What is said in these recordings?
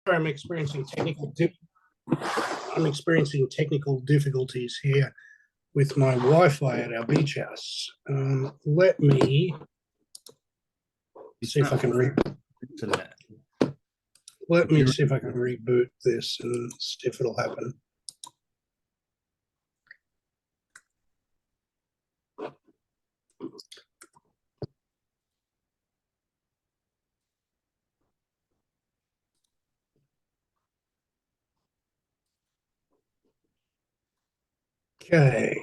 I'm experiencing technical difficulties here with my Wi-Fi at our beach house. Let me see if I can Let me see if I can reboot this and see if it'll happen. Okay.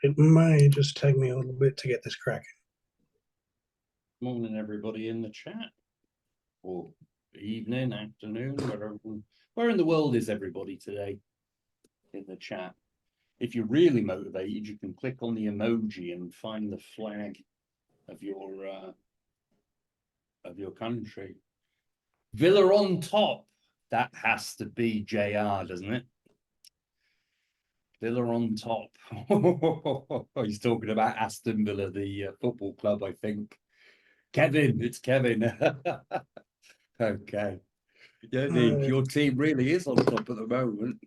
It may just take me a little bit to get this cracking. Morning, everybody in the chat, or evening, afternoon, where in the world is everybody today in the chat? If you're really motivated, you can click on the emoji and find the flag of your country. Villa on top. That has to be JR, doesn't it? Villa on top. He's talking about Aston Villa, the football club, I think. Kevin, it's Kevin. Okay. Yeah, your team really is on top at the moment.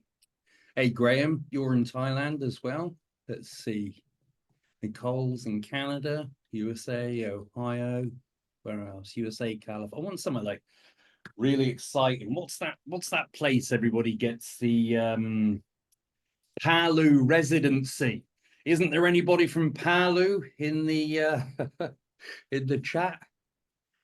Hey, Graham, you're in Thailand as well. Let's see. Nicole's in Canada, USA, Ohio. Where else? USA, California. I want somewhere like really exciting. What's that place everybody gets the Palu residency? Isn't there anybody from Palu in the in the chat?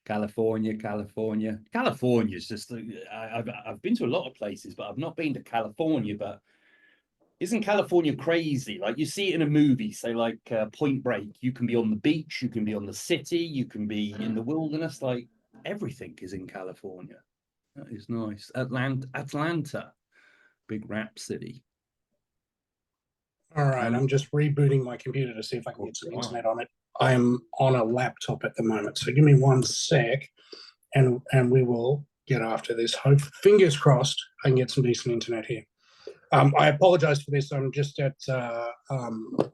California is just I've been to a lot of places, but I've not been to California. But isn't California crazy? Like you see it in a movie, say like Point Break. You can be on the beach, you can be on the city, you can be in the wilderness. Like everything is in California. That is nice. Atlanta, big rap city. All right, I'm just rebooting my computer to see if I can get some internet on it. I'm on a laptop at the moment, so give me 1 sec, and we will get after this. Hope, fingers crossed, I can get some decent internet here. I apologize for this. I'm just at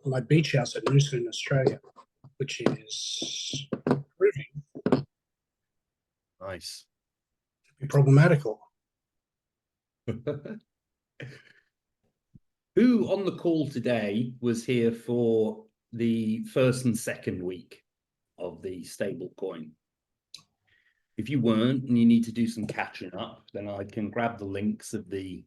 my beach house at Noosa in Australia, which is proving Nice. to be problematical. Who on the call today was here for the first and second week of the stablecoin? If you weren't and you need to do some catching up, then I can grab the links of the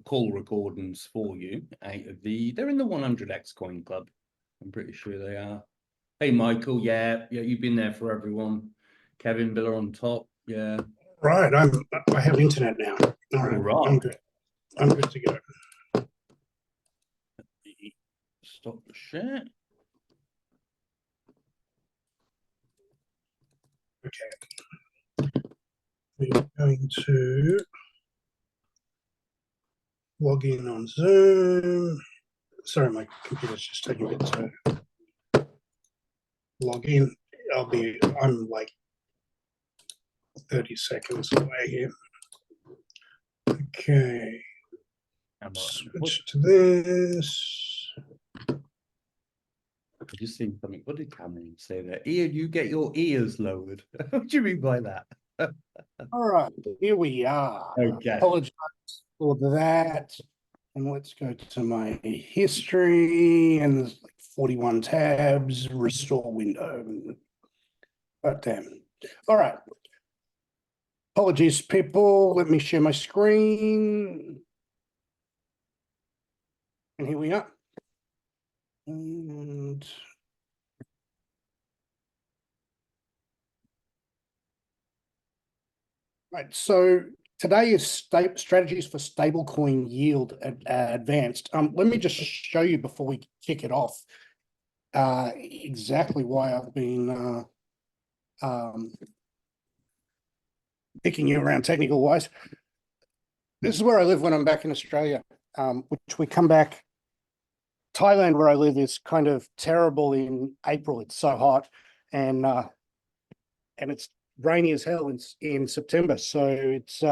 call recordings for you. They're in the 100x coin club. I'm pretty sure they are. Hey, Michael. Yeah, you've been there for everyone. Kevin Villa on top. Yeah. Right. I have internet now. All right. I'm good. I'm good to go. Stop the share. Okay. We're going to log in on Zoom. Sorry, my computer's just taking a bit to log in. I'm like 30 seconds away here. Okay. Switch to this. I just seen something. What did Cameron say there? Ian, you get your ears lowered. What do you mean by that? All right, here we are. Okay. Apologize for that. And let's go to my history, and there's like 41 tabs, restore window. Oh, damn. All right. Apologies, people. Let me share my screen. And here we are. And right, so today is strategies for stablecoin yield advanced. Let me just show you before we kick it off exactly why I've been picking you around technical wise. This is where I live when I'm back in Australia, which we come back. Thailand, where I live, is kind of terrible in April. It's so hot, and it's rainy as hell in September. So it's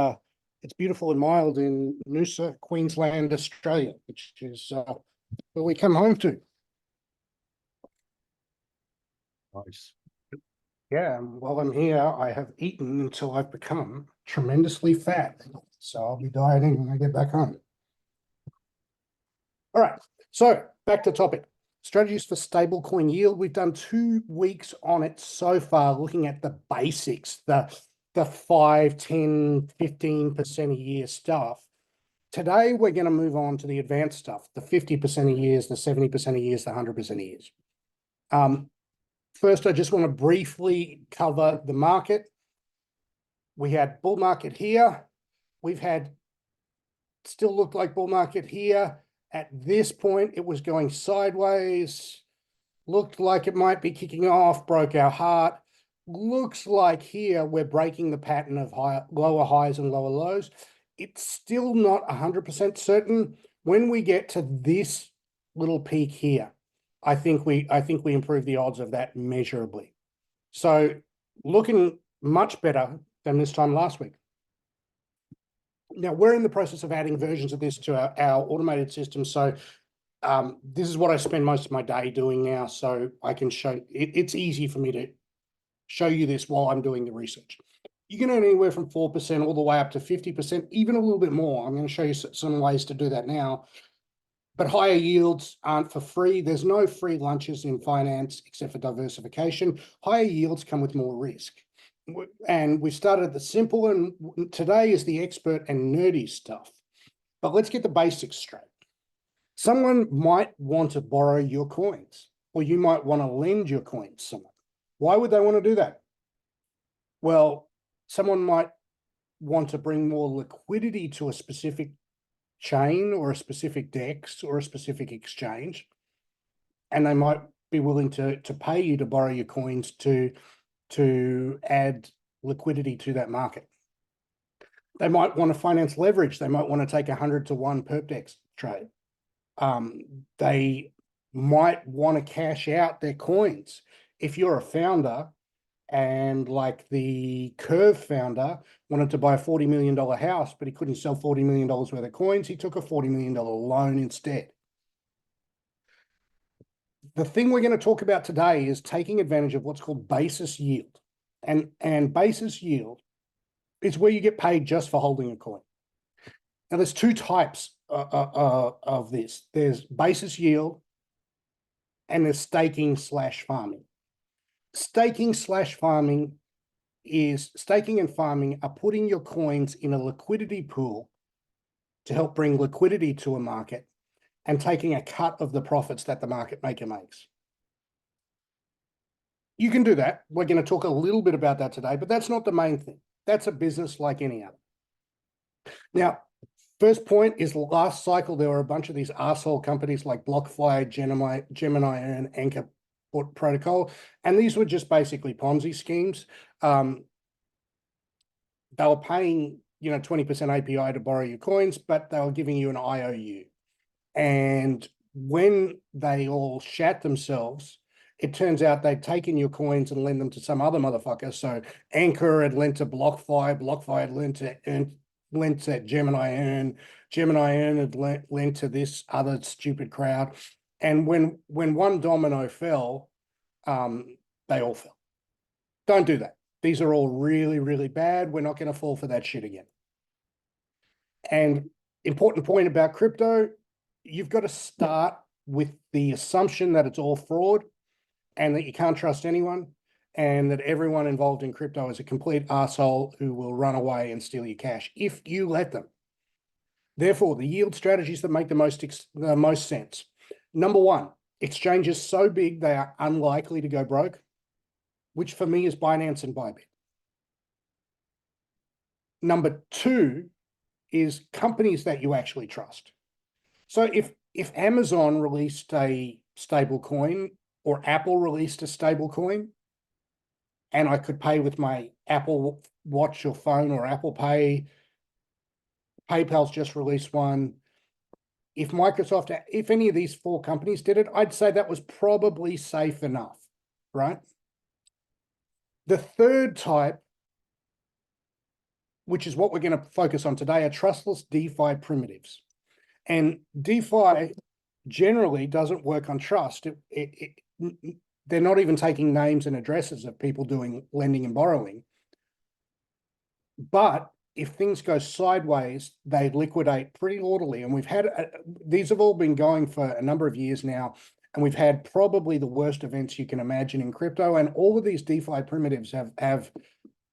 beautiful and mild in Noosa, Queensland, Australia, which is where we come home to. Nice. Yeah, and while I'm here, I have eaten until I've become tremendously fat. So I'll be dieting when I get back home. All right, so back to topic. Strategies for stablecoin yield. We've done 2 weeks on it so far, looking at the basics, the 5, 10, 15% a year stuff. Today, we're going to move on to the advanced stuff, the 50% a years, the 70% a years, the 100% a years. First, I just want to briefly cover the market. We had bull market here. We've had still looked like bull market here. At this point, it was going sideways. Looked like it might be kicking off, broke our heart. Looks like here we're breaking the pattern of lower highs and lower lows. It's still not 100% certain. When we get to this little peak here, I think we improve the odds of that measurably. So looking much better than this time last week. Now we're in the process of adding versions of this to our automated system. So this is what I spend most of my day doing now. So I can show it's easy for me to show you this while I'm doing the research. You can earn anywhere from 4% all the way up to 50%, even a little bit more. I'm going to show you some ways to do that now. But higher yields aren't for free. There's no free lunches in finance except for diversification. Higher yields come with more risk. And we started at the simple, and today is the expert and nerdy stuff. But let's get the basics straight. Someone might want to borrow your coins, or you might want to lend your coins to someone. Why would they want to do that? Well, someone might want to bring more liquidity to a specific chain or a specific DEX or a specific exchange, and they might be willing to pay you to borrow your coins to add liquidity to that market. They might want to finance leverage. They might want to take 100 to 1 perp DEX trade. They might want to cash out their coins. If you're a founder and like the Curve founder wanted to buy a $40 million house, but he couldn't sell $40 million worth of coins, he took a $40 million loan instead. The thing we're going to talk about today is taking advantage of what's called basis yield. And basis yield is where you get paid just for holding a coin. Now, there's 2 types of this. There's basis yield and there's staking / farming. Staking / farming is staking and farming are putting your coins in a liquidity pool to help bring liquidity to a market and taking a cut of the profits that the market maker makes. You can do that. We're going to talk a little bit about that today, but that's not the main thing. That's a business like any other. Now, first point is last cycle, there were a bunch of these arsehole companies like BlockFi, Gemini Earn, Anchor Protocol, and these were just basically Ponzi schemes. They were paying 20% API to borrow your coins, but they were giving you an IOU. And when they all shat themselves, it turns out they'd taken your coins and lent them to some other motherfucker. So Anchor had lent to BlockFi, BlockFi had lent to Gemini Earn, Gemini Earn had lent to this other stupid crowd. And when one domino fell, they all fell. Don't do that. These are all really, really bad. We're not going to fall for that shit again. And important point about crypto, you've got to start with the assumption that it's all fraud and that you can't trust anyone and that everyone involved in crypto is a complete asshole who will run away and steal your cash if you let them. Therefore, the yield strategies that make the most sense. Number 1, exchanges so big they are unlikely to go broke, which for me is Binance and Bybit. Number 2 is companies that you actually trust. So if Amazon released a stable coin or Apple released a stable coin, and I could pay with my Apple Watch or phone or Apple Pay, PayPal's just released one. If any of these 4 companies did it, I'd say that was probably safe enough, right? The third type, which is what we're going to focus on today, are trustless DeFi primitives. And DeFi generally doesn't work on trust. they're not even taking names and addresses of people doing lending and borrowing. But if things go sideways, they liquidate pretty orderly. And we've had, these have all been going for a number of years now. And we've had probably the worst events you can imagine in crypto. And all of these DeFi primitives have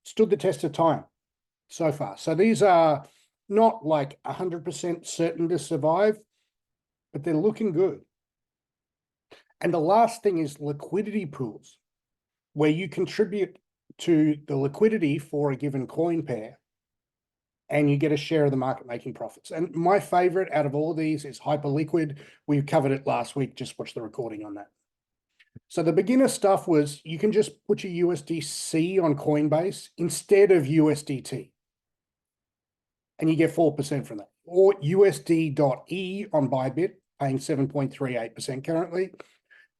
stood the test of time so far. So these are not like 100% certain to survive, but they're looking good. And the last thing is liquidity pools, where you contribute to the liquidity for a given coin pair and you get a share of the market making profits. And my favorite out of all of these is Hyperliquid. We covered it last week. Just watch the recording on that. So the beginner stuff was you can just put your USDC on Coinbase instead of USDT. And you get 4% from that. Or USD.E on Bybit, paying 7.38% currently.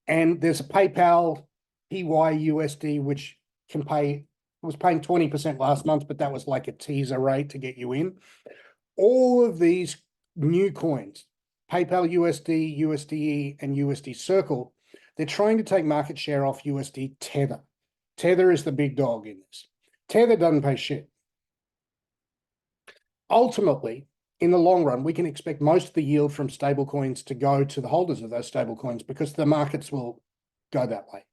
And there's a PayPal PYUSD, which can pay, was paying 20% last month, but that was like a teaser rate to get you in. All of these new coins, PayPal USD, USDE, and USD Circle, they're trying to take market share off USD Tether. Tether is the big dog in this. Tether doesn't pay shit. Ultimately, in the long run, we can expect most of the yield from stablecoins to go to the holders of those stablecoins because the markets will go that way.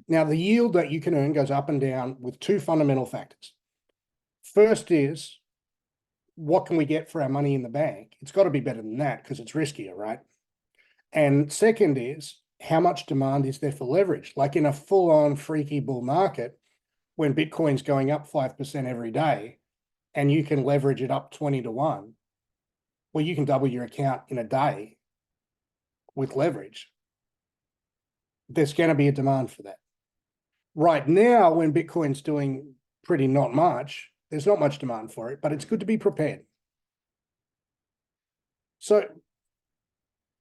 Now, the yield that you can earn goes up and down with two fundamental factors. First is, what can we get for our money in the bank? It's got to be better than that because it's riskier, right? And second is, how much demand is there for leverage? Like in a full-on freaky bull market, when Bitcoin's going up 5% every day, and you can leverage it up 20 to 1, well, you can double your account in a day with leverage. There's going to be a demand for that. Right now, when Bitcoin's doing pretty not much, there's not much demand for it, but it's good to be prepared. So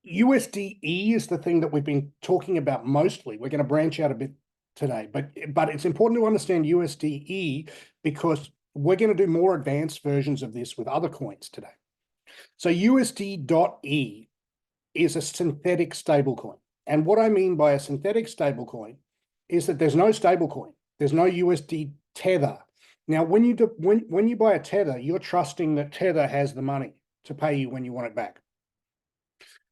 USDE is the thing that we've been talking about mostly. We're going to branch out a bit today, but it's important to understand USDE because we're going to do more advanced versions of this with other coins today. So USD.E is a synthetic stablecoin. And what I mean by a synthetic stablecoin is that there's no stablecoin. There's no USD Tether. Now, when you buy a Tether, you're trusting that Tether has the money to pay you when you want it back.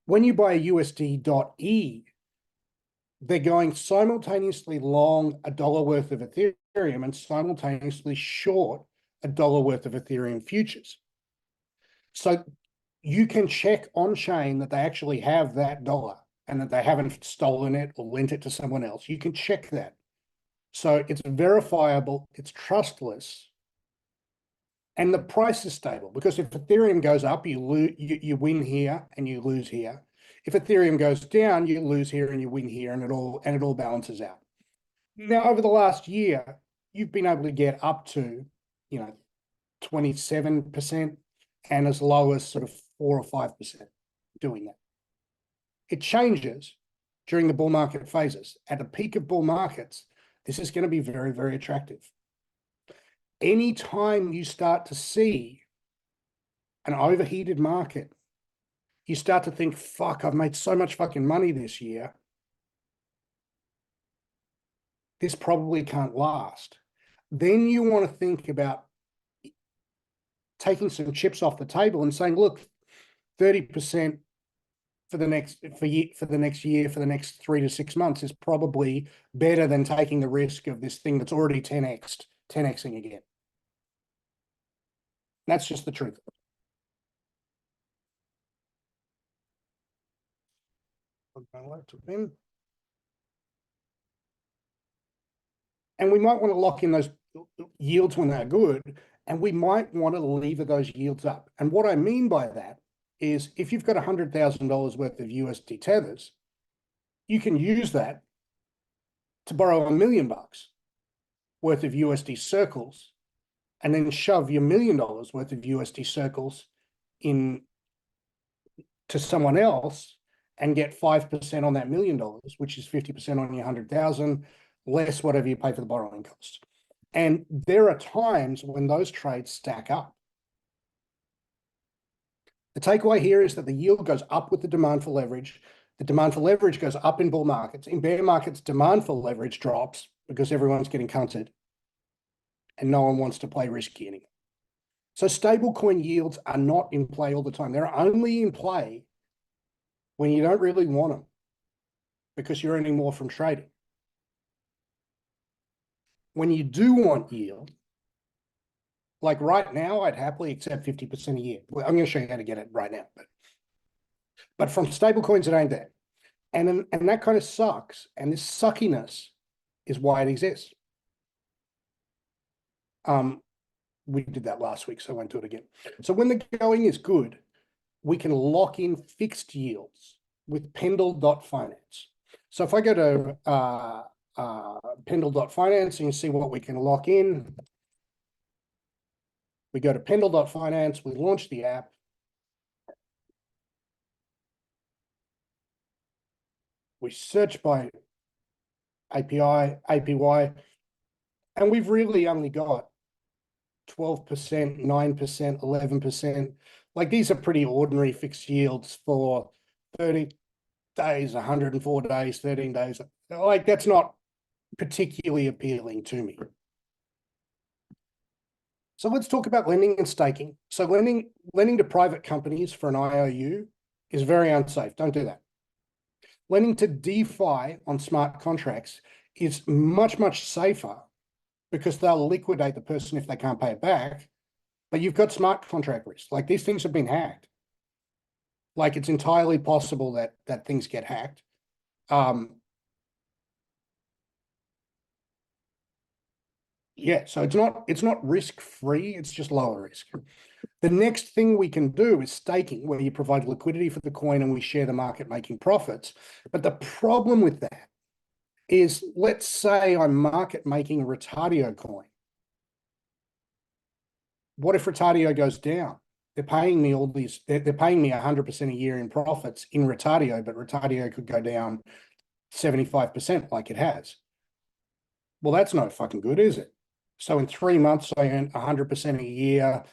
When you buy a USD.E, they're going simultaneously long $1 worth of Ethereum and simultaneously short $1 worth of Ethereum futures. So you can check on chain that they actually have that dollar and that they haven't stolen it or lent it to someone else. You can check that. So it's verifiable, it's trustless, and the price is stable because if Ethereum goes up, you win here and you lose here. If Ethereum goes down, you lose here and you win here, and it all balances out. Now, over the last year, you've been able to get up to, 27% and as low as sort of 4 or 5% doing that. It changes during the bull market phases. At the peak of bull markets, this is going to be very, very attractive. Anytime you start to see an overheated market, you start to think, fuck, I've made so much fucking money this year. This probably can't last. Then you want to think about taking some chips off the table and saying, look, 30% for the next year, for the next 3 to 6 months is probably better than taking the risk of this thing that's already 10xing again. That's just the truth. And we might want to lock in those yields when they're good, and we might want to lever those yields up. And what I mean by that is if you've got $100,000 worth of USD tethers, you can use that to borrow $1 million worth of USD circles and then shove your $1 million worth of USD circles in to someone else and get 5% on that $1 million, which is 50% on your 100,000, less whatever you pay for the borrowing costs. And there are times when those trades stack up. The takeaway here is that the yield goes up with the demand for leverage. The demand for leverage goes up in bull markets. In bear markets, demand for leverage drops because everyone's getting counted and no one wants to play risky anymore. So stablecoin yields are not in play all the time. They're only in play when you don't really want them because you're earning more from trading. When you do want yield, like right now, I'd happily accept 50% a year. I'm going to show you how to get it right now. But from stablecoins, it ain't there. And that kind of sucks. And this suckiness is why it exists. We did that last week, so I won't do it again. So when the going is good, we can lock in fixed yields with Pendle.finance. So if I go to Pendle.finance and you see what we can lock in, we go to Pendle.finance, we launch the app. We search by API, APY, and we've really only got 12%, 9%, 11%. Like these are pretty ordinary fixed yields for 30 days, 104 days, 13 days. Like that's not particularly appealing to me. So let's talk about lending and staking. So lending to private companies for an IOU is very unsafe. Don't do that. Lending to DeFi on smart contracts is much, much safer because they'll liquidate the person if they can't pay it back. But you've got smart contract risk. Like these things have been hacked. Like it's entirely possible that things get hacked. Yeah, so it's not risk-free, it's just lower risk. The next thing we can do is staking, where you provide liquidity for the coin and we share the market making profits. But the problem with that is, let's say I'm market making a Retardio coin. What if Retardio goes down? They're paying me they're paying me 100% a year in profits in Retardio, but Retardio could go down 75% like it has. Well, that's no fucking good, is it? So in 3 months, I earned 100% a year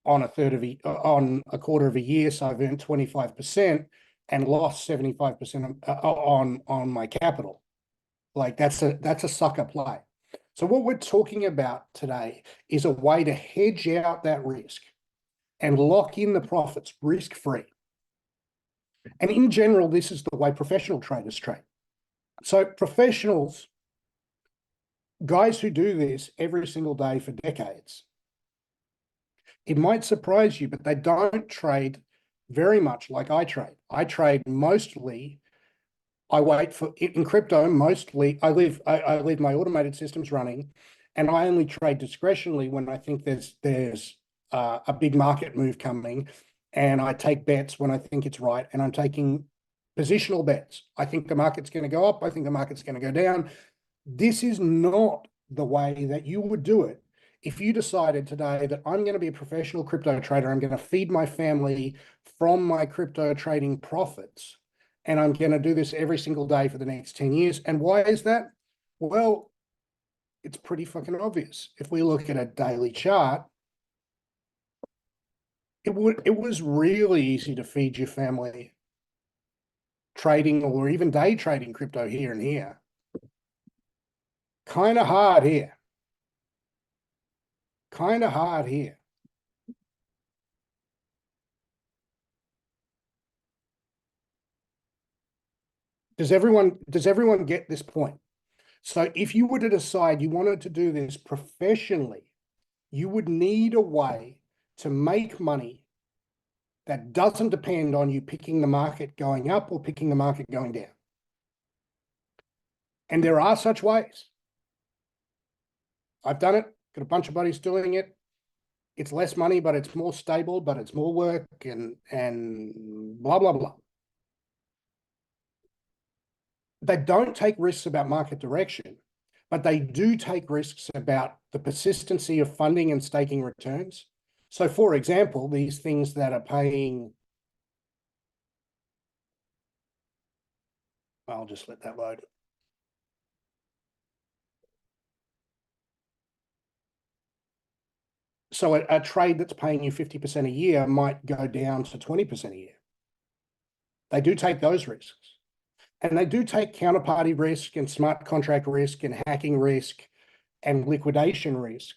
on a quarter of a year. So I've earned 25% and lost 75% on my capital. Like that's a sucker play. So what we're talking about today is a way to hedge out that risk and lock in the profits risk-free. And in general, this is the way professional traders trade. So professionals, guys who do this every single day for decades, it might surprise you, but they don't trade very much like I trade. I trade mostly, I wait for, in crypto, mostly, I leave my automated systems running, and I only trade discretionally when I think there's a big market move coming, and I take bets when I think it's right, and I'm taking positional bets. I think the market's going to go up. I think the market's going to go down. This is not the way that you would do it if you decided today that I'm going to be a professional crypto trader. I'm going to feed my family from my crypto trading profits, and I'm going to do this every single day for the next 10 years. And why is that? Well, it's pretty fucking obvious. If we look at a daily chart, it was really easy to feed your family trading or even day trading crypto here and here. Kind of hard here. Kind of hard here. Does everyone get this point? So if you were to decide you wanted to do this professionally, you would need a way to make money that doesn't depend on you picking the market going up or picking the market going down. And there are such ways. I've done it, got a bunch of buddies doing it. It's less money, but it's more stable, but it's more work and blah, blah, blah. They don't take risks about market direction, but they do take risks about the persistency of funding and staking returns. So for example, these things that are paying, I'll just let that load. So a trade that's paying you 50% a year might go down to 20% a year. They do take those risks. And they do take counterparty risk and smart contract risk and hacking risk and liquidation risk.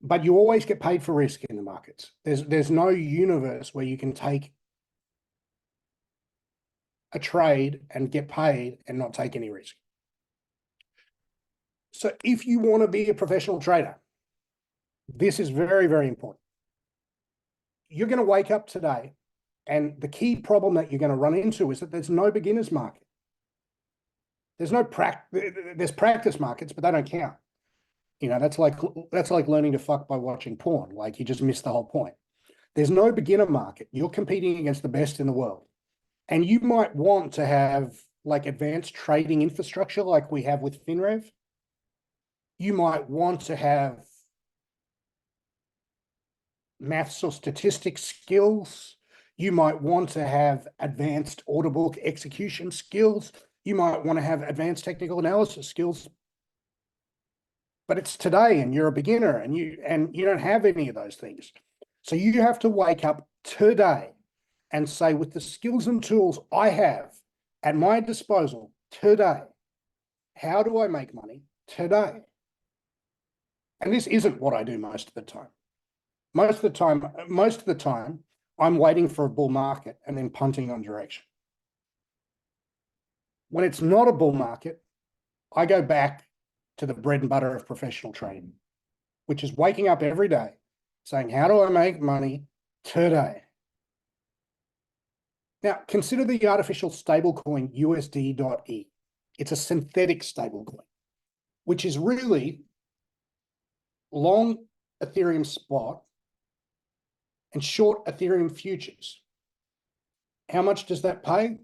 But you always get paid for risk in the markets. There's no universe where you can take a trade and get paid and not take any risk. So if you want to be a professional trader, this is very, very important. You're going to wake up today, and the key problem that you're going to run into is that there's no beginner's market. There's practice markets, but they don't count. You know, that's like learning to fuck by watching porn. Like, you just miss the whole point. There's no beginner market. You're competing against the best in the world. And you might want to have like advanced trading infrastructure like we have with FinRev. You might want to have maths or statistics skills. You might want to have advanced order book execution skills. You might want to have advanced technical analysis skills. But it's today and you're a beginner and you don't have any of those things. So you have to wake up today and say, with the skills and tools I have at my disposal today, how do I make money today? And this isn't what I do most of the time. Most of the time, I'm waiting for a bull market and then punting on direction. When it's not a bull market, I go back to the bread and butter of professional trading, which is waking up every day saying, how do I make money today? Now, consider the artificial stablecoin USD.E. It's a synthetic stablecoin, which is really long Ethereum spot and short Ethereum futures. How much does that pay?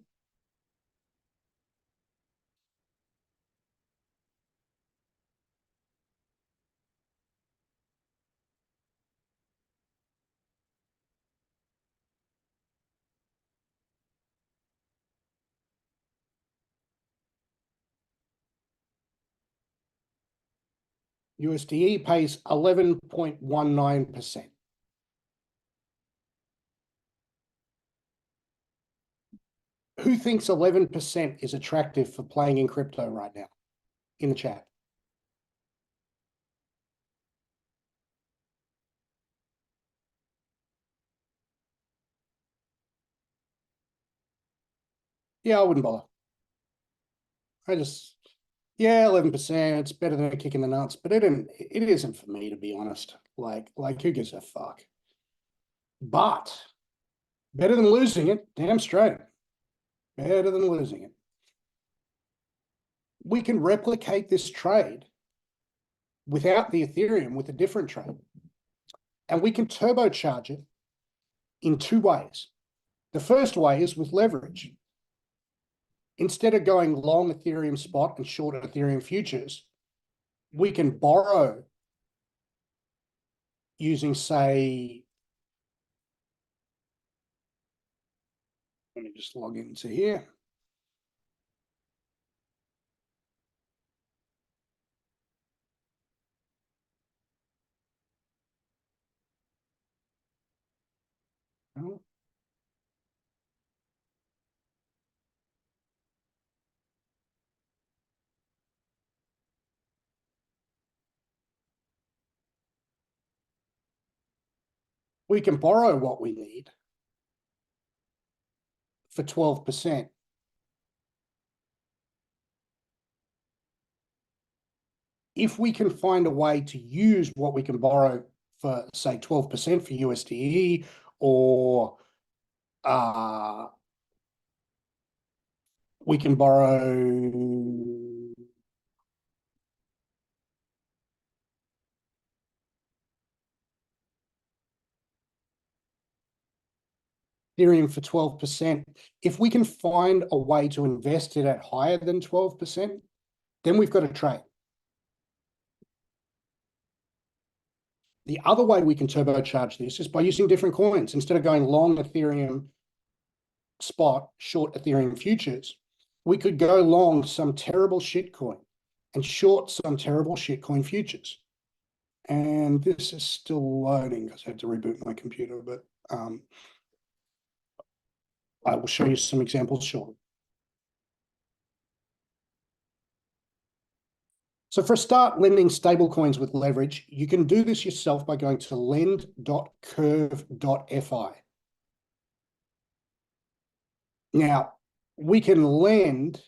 USDE pays 11.19%. Who thinks 11% is attractive for playing in crypto right now? In the chat. Yeah, I wouldn't bother. Yeah, 11%, it's better than a kick in the nuts, but it isn't for me, to be honest. Like who gives a fuck? But better than losing it, damn straight. Better than losing it. We can replicate this trade without the Ethereum with a different trade. And we can turbocharge it in two ways. The first way is with leverage. Instead of going long Ethereum spot and short Ethereum futures, we can borrow using, say, let me just log into here. We can borrow what we need for 12%. If we can find a way to use what we can borrow for, say, 12% for USDE, or we can borrow Ethereum for 12%. If we can find a way to invest it at higher than 12%, then we've got a trade. The other way we can turbocharge this is by using different coins. Instead of going long Ethereum spot, short Ethereum futures, we could go long some terrible shitcoin and short some terrible shitcoin futures. And this is still loading because I had to reboot my computer, but I will show you some examples shortly. So for a start, lending stablecoins with leverage, you can do this yourself by going to lend.curve.fi. Now, we can lend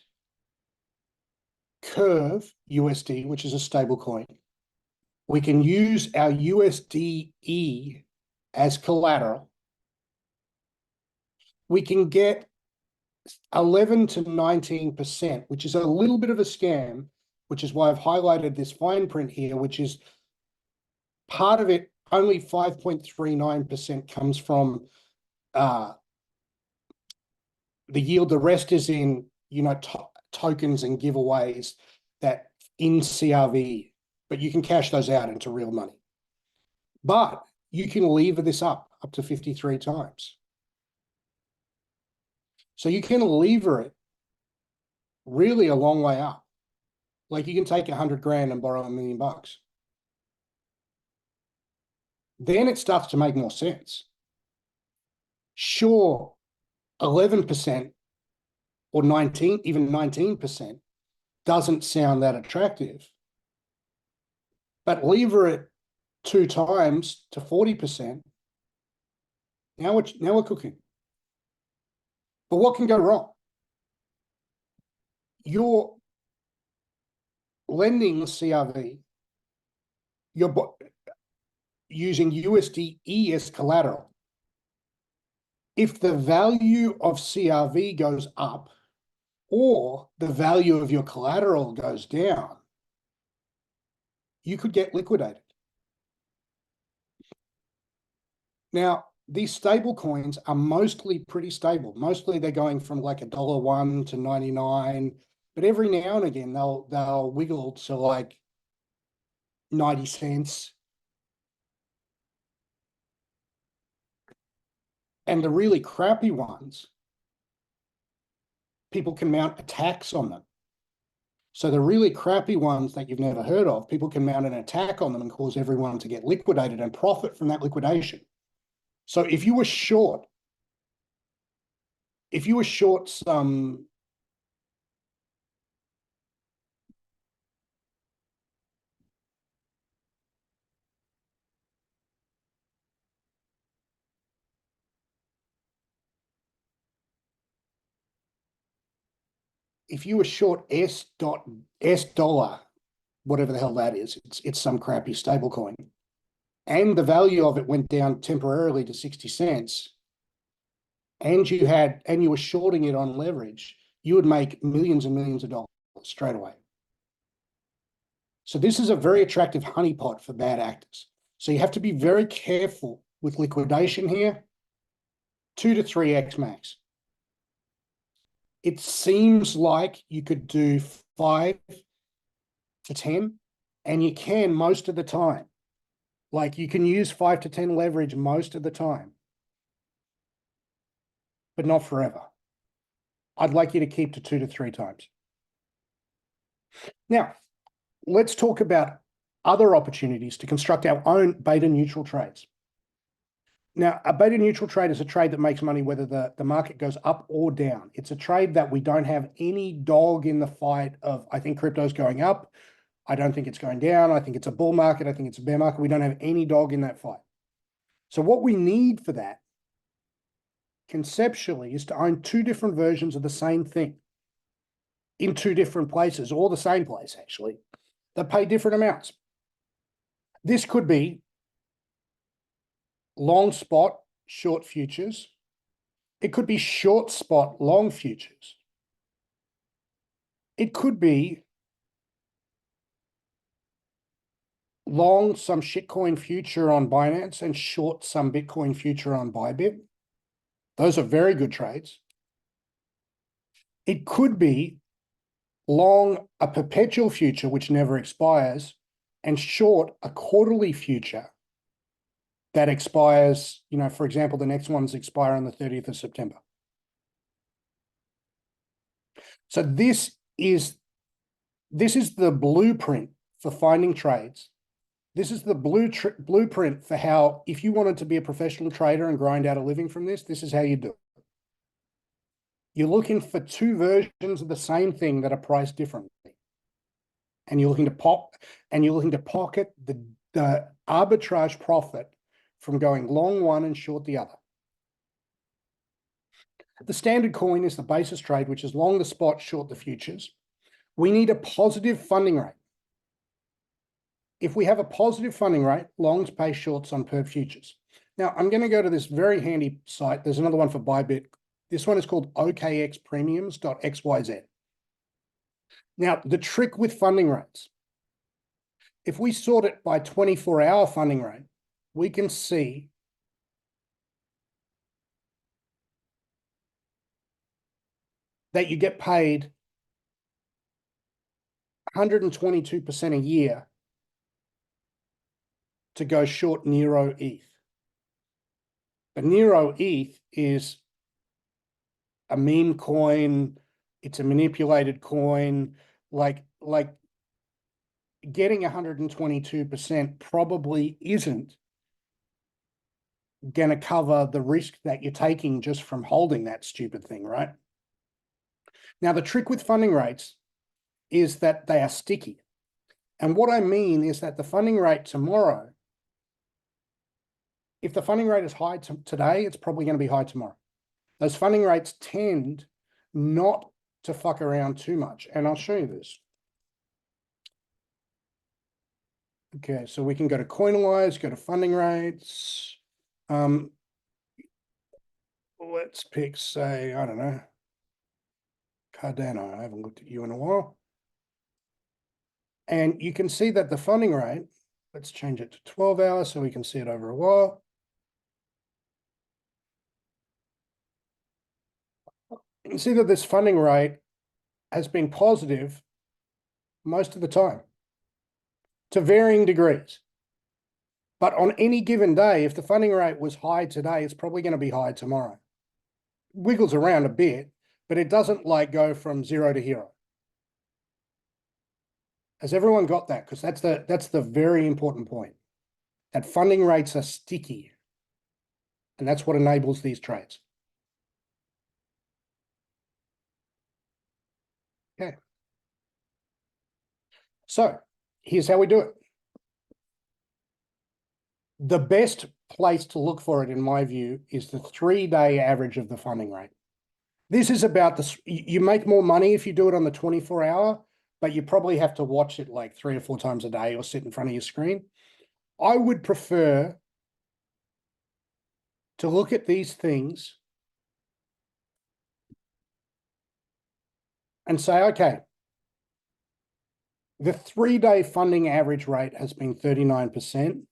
Curve USD, which is a stablecoin. We can use our USDE as collateral. We can get 11 to 19%, which is a little bit of a scam, which is why I've highlighted this fine print here, which is part of it, only 5.39% comes from the yield. The rest is in, tokens and giveaways that in CRV, but you can cash those out into real money. But you can lever this up to 53 times. So you can lever it really a long way up. Like you can take 100 grand and borrow $1 million. Then it starts to make more sense. Sure, 11% or 19, even 19% doesn't sound that attractive. But lever it 2 times to 40%. Now we're cooking. But what can go wrong? You're lending CRV, you're using USDE as collateral. If the value of CRV goes up or the value of your collateral goes down, you could get liquidated. Now, these stable coins are mostly pretty stable. Mostly they're going from like $1 to 99, but every now and again they'll wiggle to like 90 cents. And the really crappy ones, people can mount attacks on them. So the really crappy ones that you've never heard of, people can mount an attack on them and cause everyone to get liquidated and profit from that liquidation. So if you were short some if you were short S dollar, whatever the hell that is, it's some crappy stable coin, and the value of it went down temporarily to 60 cents, and you were shorting it on leverage, you would make millions and millions of dollars straight away. So this is a very attractive honeypot for bad actors. So you have to be very careful with liquidation here, 2 to 3x max. It seems like you could do 5 to 10, and you can most of the time. Like you can use 5 to 10 leverage most of the time, but not forever. I'd like you to keep to 2 to 3 times. Now, let's talk about other opportunities to construct our own beta neutral trades. Now, a beta neutral trade is a trade that makes money whether the market goes up or down. It's a trade that we don't have any dog in the fight of, I think crypto's going up, I don't think it's going down, I think it's a bull market, I think it's a bear market. We don't have any dog in that fight. So what we need for that, conceptually, is to own 2 different versions of the same thing in 2 different places, or the same place, actually, that pay different amounts. This could be long spot, short futures. It could be short spot, long futures. It could be long some shitcoin future on Binance and short some Bitcoin future on Bybit. Those are very good trades. It could be long a perpetual future, which never expires, and short a quarterly future that expires, for example, the next ones expire on the 30th of September. So this is the blueprint for finding trades. This is the blueprint for how, if you wanted to be a professional trader and grind out a living from this, this is how you do it. You're looking for two versions of the same thing that are priced differently. And you're looking to pocket the arbitrage profit from going long one and short the other. The standard coin is the basis trade, which is long the spot, short the futures. We need a positive funding rate. If we have a positive funding rate, longs pay shorts on perp futures. Now, I'm going to go to this very handy site. There's another one for Bybit. This one is called okxpremiums.xyz. Now, the trick with funding rates, if we sort it by 24-hour funding rate, we can see that you get paid 122% a year to go short Nero ETH. But Nero ETH is a meme coin. It's a manipulated coin. Like getting 122% probably isn't going to cover the risk that you're taking just from holding that stupid thing, right? Now, the trick with funding rates is that they are sticky. And what I mean is that the funding rate tomorrow, if the funding rate is high today, it's probably going to be high tomorrow. Those funding rates tend not to fuck around too much. And I'll show you this. Okay, so we can go to Coinalyze, go to funding rates. Let's pick, say, I don't know, Cardano. I haven't looked at you in a while. And you can see that the funding rate, let's change it to 12 hours so we can see it over a while. You can see that this funding rate has been positive most of the time, to varying degrees. But on any given day, if the funding rate was high today, it's probably going to be high tomorrow. Wiggles around a bit, but it doesn't like go from 0 to hero. Has everyone got that? Because that's the very important point. That funding rates are sticky. And that's what enables these trades. Okay. So here's how we do it. The best place to look for it, in my view, is the 3-day average of the funding rate. This is about you make more money if you do it on the 24-hour, but you probably have to watch it like 3 or 4 times a day or sit in front of your screen. I would prefer to look at these things and say, okay, the 3-day funding average rate has been 39%.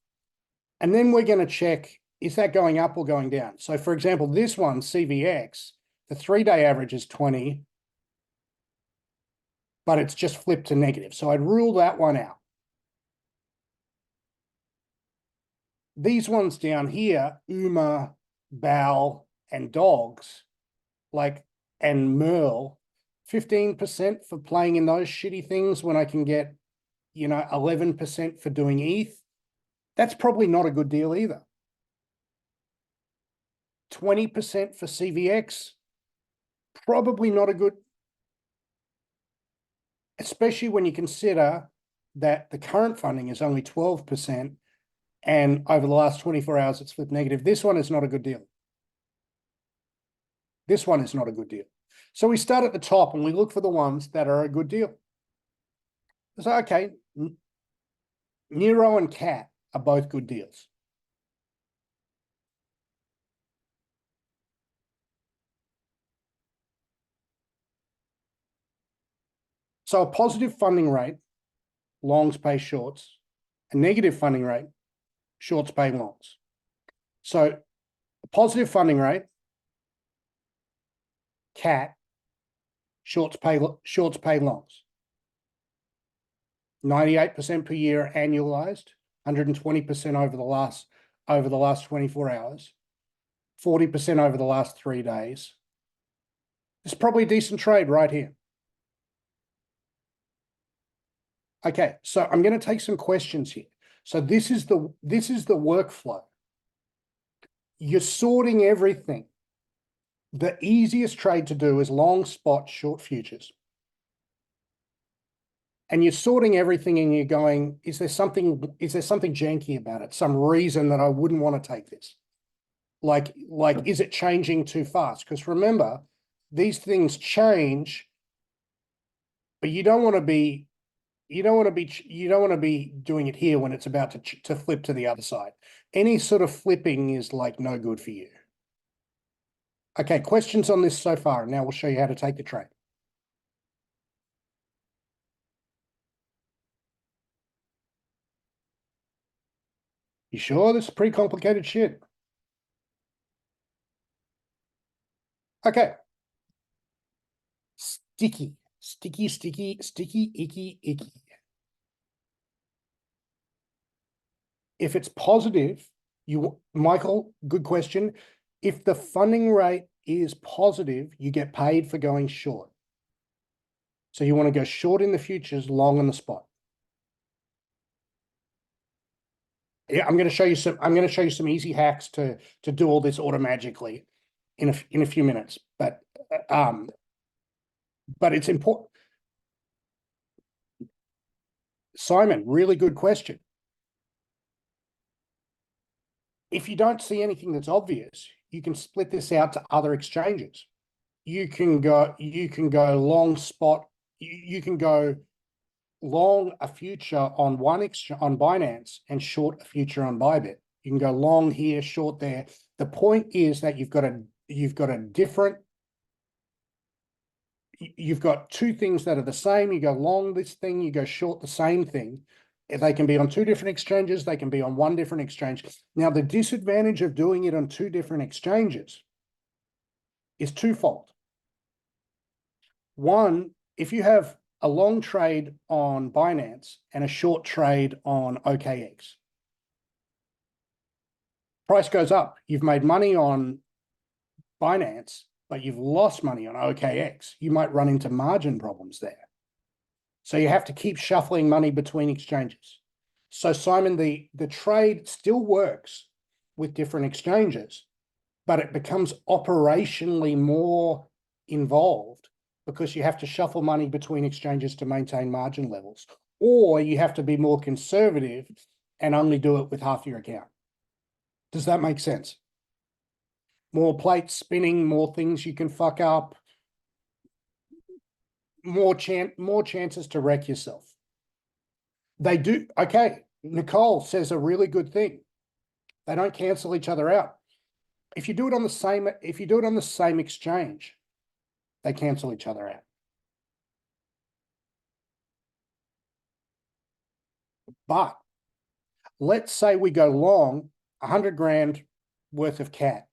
And then we're going to check, is that going up or going down? So for example, this one, CVX, the 3-day average is 20, but it's just flipped to negative. So I'd rule that one out. These ones down here, UMA, BAL, and Dogs, and Merle, 15% for playing in those shitty things when I can get, 11% for doing ETH. That's probably not a good deal either. 20% for CVX, probably not a good, especially when you consider that the current funding is only 12%, and over the last 24 hours, it's flipped negative. This one is not a good deal. This one is not a good deal. So we start at the top and we look for the ones that are a good deal. So, okay, Nero and Cat are both good deals. So a positive funding rate, longs pay shorts. A negative funding rate, shorts pay longs. So a positive funding rate, Cat, shorts pay longs. 98% per year annualized, 120% over the last 24 hours, 40% over the last 3 days. It's probably a decent trade right here. Okay, so I'm going to take some questions here. So this is the workflow. You're sorting everything. The easiest trade to do is long spot short futures. And you're sorting everything and you're going, is there something janky about it? Some reason that I wouldn't want to take this? Like, is it changing too fast? Because remember, these things change, but you don't want to be doing it here when it's about to flip to the other side. Any sort of flipping is like no good for you. Okay, questions on this so far. Now we'll show you how to take the trade. You sure? This is pretty complicated shit. Okay. Sticky, icky. If it's positive, Michael, good question. If the funding rate is positive, you get paid for going short. So you want to go short in the futures, long in the spot. Yeah, I'm going to show you some easy hacks to do all this automatically in a few minutes. But it's important. Simon, really good question. If you don't see anything that's obvious, you can split this out to other exchanges. You can go long spot. You can go long a future on on Binance and short a future on Bybit. You can go long here, short there. The point is that you've got two things that are the same. You go long this thing, you go short the same thing. They can be on two different exchanges. They can be on one different exchange. Now, the disadvantage of doing it on two different exchanges is twofold. One, if you have a long trade on Binance and a short trade on OKX, price goes up. You've made money on Binance, but you've lost money on OKX. You might run into margin problems there. So you have to keep shuffling money between exchanges. So Simon, the trade still works with different exchanges, but it becomes operationally more involved because you have to shuffle money between exchanges to maintain margin levels, or you have to be more conservative and only do it with half your account. Does that make sense? More plates spinning, more things you can fuck up, more chances to wreck yourself. They do. Okay, Nicole says a really good thing. They don't cancel each other out. If you do it on the same exchange, they cancel each other out. But let's say we go long 100 grand worth of cat.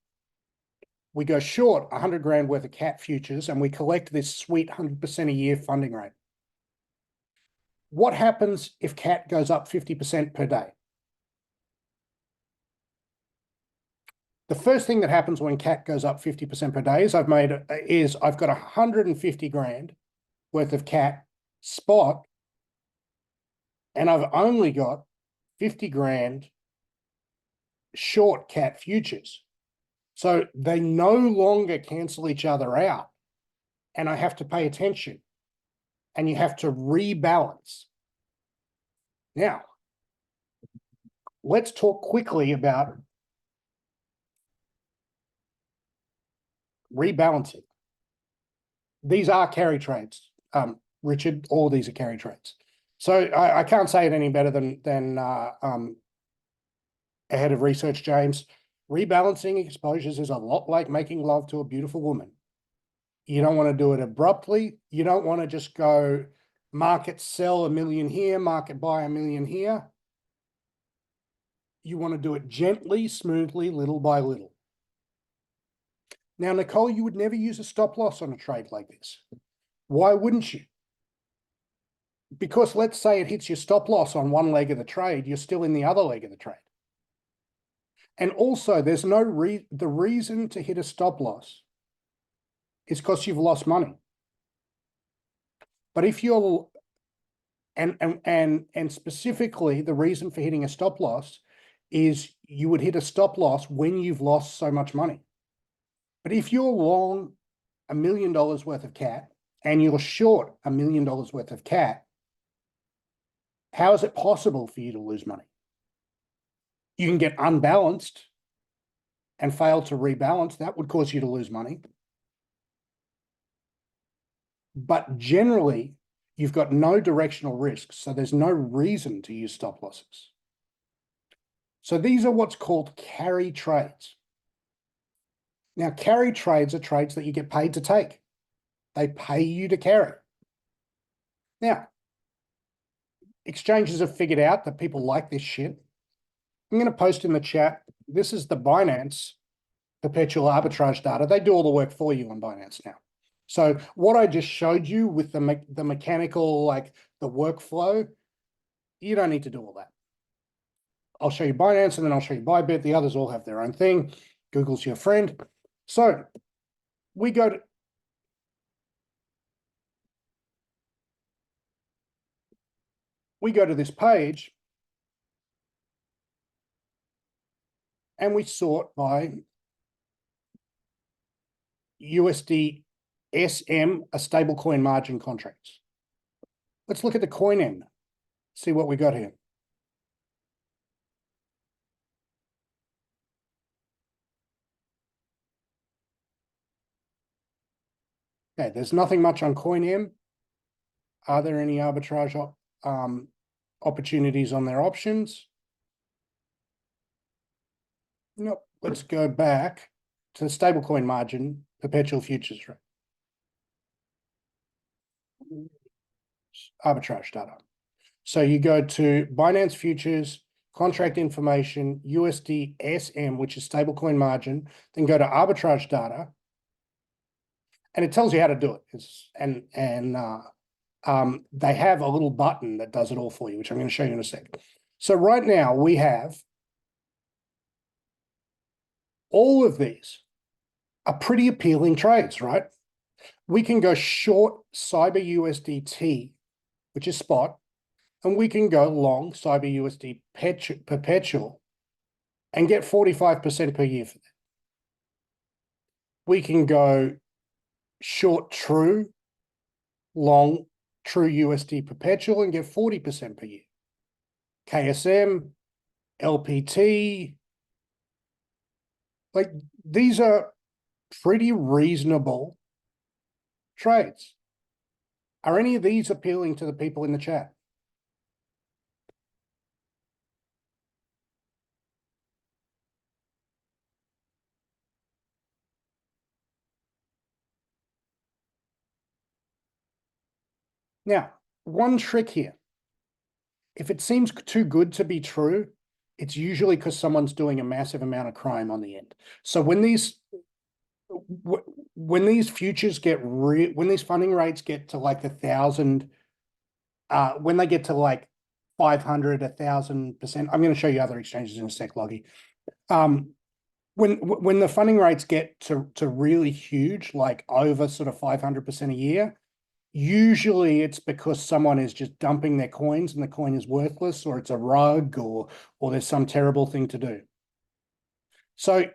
We go short 100 grand worth of cat futures and we collect this sweet 100% a year funding rate. What happens if cat goes up 50% per day? The first thing that happens when cat goes up 50% per day is I've got 150 grand worth of cat spot and I've only got 50 grand short cat futures. So they no longer cancel each other out and I have to pay attention and you have to rebalance. Now, let's talk quickly about rebalancing. These are carry trades, Richard. All of these are carry trades. So I can't say it any better than head of research, James. Rebalancing exposures is a lot like making love to a beautiful woman. You don't want to do it abruptly. You don't want to just go market sell $1 million here, market buy $1 million here. You want to do it gently, smoothly, little by little. Now, Nicole, you would never use a stop loss on a trade like this. Why wouldn't you? Because let's say it hits your stop loss on one leg of the trade, you're still in the other leg of the trade. And also, there's the reason to hit a stop loss is because you've lost money. But if you're and specifically the reason for hitting a stop loss is you would hit a stop loss when you've lost so much money. But if you're long $1 million worth of cat and you're short $1 million worth of cat, how is it possible for you to lose money? You can get unbalanced and fail to rebalance. That would cause you to lose money. But generally, you've got no directional risk, so there's no reason to use stop losses. So these are what's called carry trades. Now, carry trades are trades that you get paid to take. They pay you to carry. Now, exchanges have figured out that people like this shit. I'm going to post in the chat. This is the Binance perpetual arbitrage data. They do all the work for you on Binance now. So what I just showed you with the mechanical, like the workflow, you don't need to do all that. I'll show you Binance and then I'll show you Bybit. The others all have their own thing. Google's your friend. So we go to this page and we sort by USD SM, a stablecoin margin contracts. Let's look at the coin end, see what we got here. Okay, there's nothing much on CoinM. Are there any arbitrage opportunities on their options? Nope. Let's go back to the stablecoin margin, perpetual futures rate. Arbitrage data. So you go to Binance Futures, contract information, USD SM, which is stablecoin margin, then go to arbitrage data, and it tells you how to do it. They have a little button that does it all for you, which I'm going to show you in a sec. So right now we have all of these are pretty appealing trades, right? We can go short Cyber USDT, which is spot, and we can go long Cyber USD perpetual and get 45% per year for that. We can go short true, long true USD perpetual and get 40% per year. KSM, LPT, like these are pretty reasonable trades. Are any of these appealing to the people in the chat? Now, one trick here. If it seems too good to be true, it's usually because someone's doing a massive amount of crime on the end. So when these futures when these funding rates get to like 1,000, when they get to like 500, 1,000%, I'm going to show you other exchanges in a sec, Loggy. When the funding rates get to really huge, like over sort of 500% a year, usually it's because someone is just dumping their coins and the coin is worthless, or it's a rug, or there's some terrible thing to do. So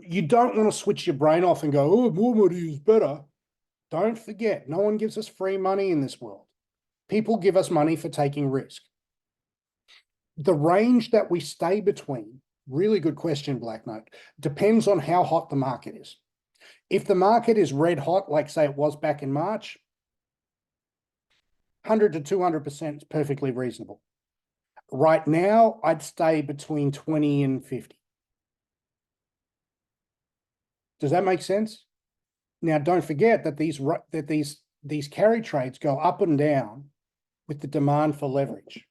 you don't want to switch your brain off and go, oh, more money is better. Don't forget, no one gives us free money in this world. People give us money for taking risk. The range that we stay between, really good question, Black Note, depends on how hot the market is. If the market is red hot, like say it was back in March, 100 to 200% is perfectly reasonable. Right now, I'd stay between 20 and 50. Does that make sense? Now, don't forget that these carry trades go up and down with the demand for leverage.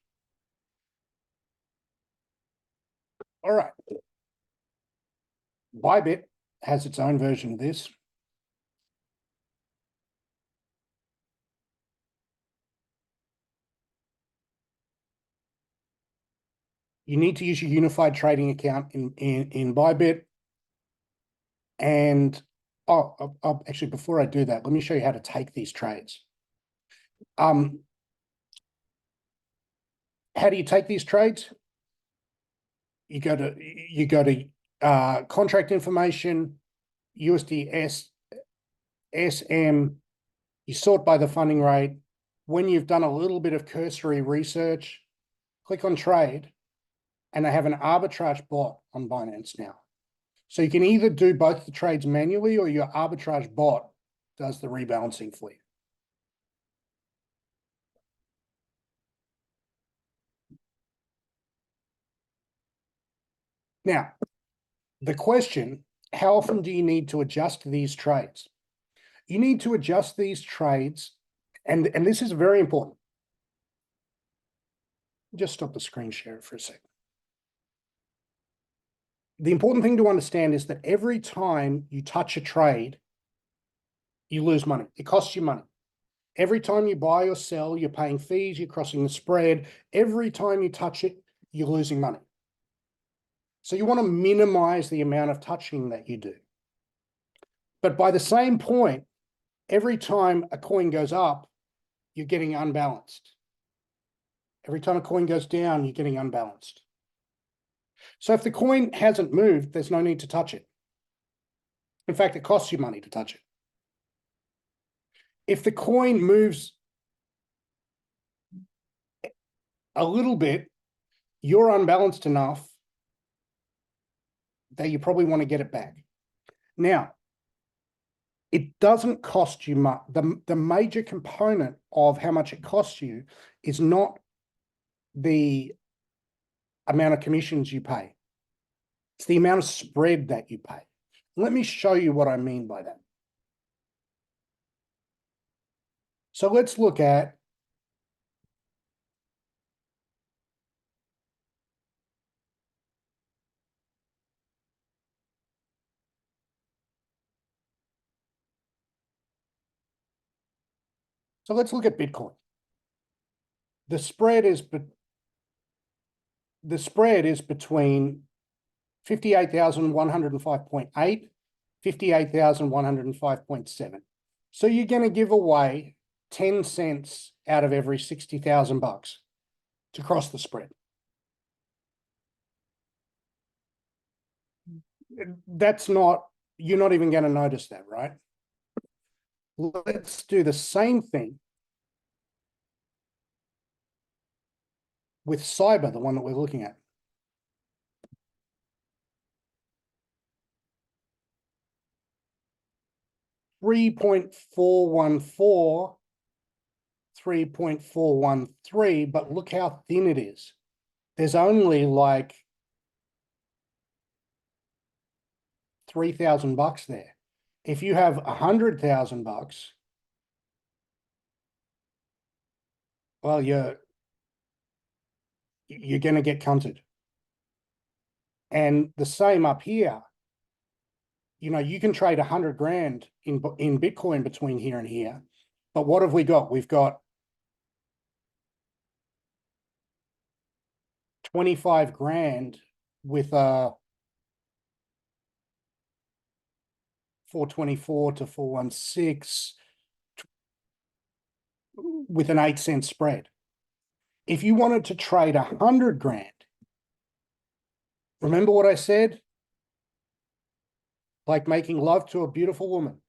All right. Bybit has its own version of this. You need to use your unified trading account in Bybit. And actually, before I do that, let me show you how to take these trades. How do you take these trades? You go to contract information, USD SM, you sort by the funding rate. When you've done a little bit of cursory research, click on trade, and they have an arbitrage bot on Binance now. So you can either do both the trades manually or your arbitrage bot does the rebalancing for you. Now, the question, how often do you need to adjust these trades? You need to adjust these trades, and this is very important. Just stop the screen share for a second. The important thing to understand is that every time you touch a trade, you lose money. It costs you money. Every time you buy or sell, you're paying fees, you're crossing the spread. Every time you touch it, you're losing money. So you want to minimize the amount of touching that you do. But by the same point, every time a coin goes up, you're getting unbalanced. Every time a coin goes down, you're getting unbalanced. So if the coin hasn't moved, there's no need to touch it. In fact, it costs you money to touch it. If the coin moves a little bit, you're unbalanced enough that you probably want to get it back. Now, it doesn't cost you much. The major component of how much it costs you is not the amount of commissions you pay. It's the amount of spread that you pay. Let me show you what I mean by that. So let's look at Bitcoin. The spread is between 58,105.8, 58,105.7. So you're going to give away 10 cents out of every 60,000 bucks to cross the spread. You're not even going to notice that, right? Let's do the same thing with Cyber, the one that we're looking at. $3.414, 3.413, but look how thin it is. There's only like 3,000 bucks there. If you have 100,000 bucks, well, you're going to get cunted. And the same up here. You know, you can trade 100 grand in Bitcoin between here and here. But what have we got? We've got 25 grand with a 424 to 416 with an 8-cent spread. If you wanted to trade 100 grand, remember what I said? Like making love to a beautiful woman.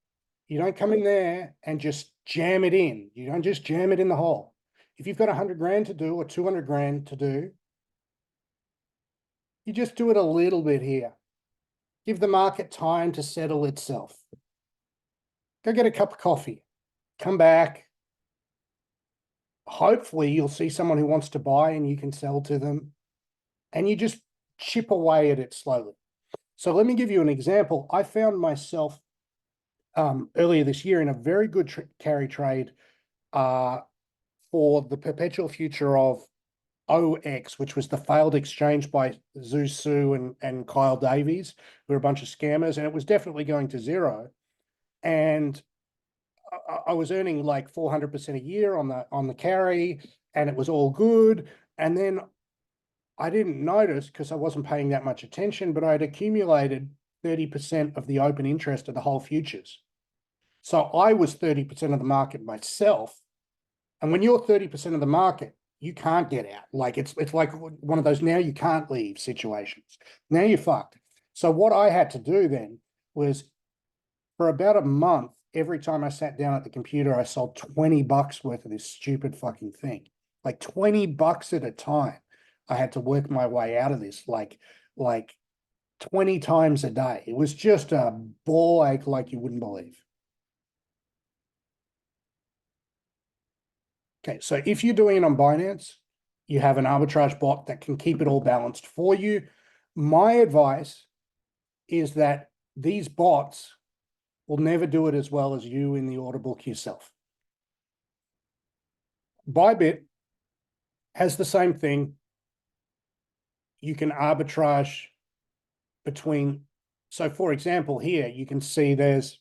You don't come in there and just jam it in. You don't just jam it in the hole. If you've got 100 grand to do or 200 grand to do, you just do it a little bit here. Give the market time to settle itself. Go get a cup of coffee. Come back. Hopefully you'll see someone who wants to buy and you can sell to them. And you just chip away at it slowly. So let me give you an example. I found myself earlier this year in a very good carry trade for the perpetual future of OX, which was the failed exchange by Zhu Su and Kyle Davies, who were a bunch of scammers, and it was definitely going to zero. And I was earning like 400% a year on the carry, and it was all good. And then I didn't notice because I wasn't paying that much attention, but I had accumulated 30% of the open interest of the whole futures. So I was 30% of the market myself. And when you're 30% of the market, you can't get out. Like it's like one of those now you can't leave situations. Now you're fucked. So what I had to do then was, for about a month, every time I sat down at the computer, I sold $20 worth of this stupid fucking thing. Like $20 at a time. I had to work my way out of this, like 20 times a day. It was just a ball ache like you wouldn't believe. Okay, so if you're doing it on Binance, you have an arbitrage bot that can keep it all balanced for you. My advice is that these bots will never do it as well as you in the order book yourself. Bybit has the same thing. You can arbitrage between, so for example, here you can see there's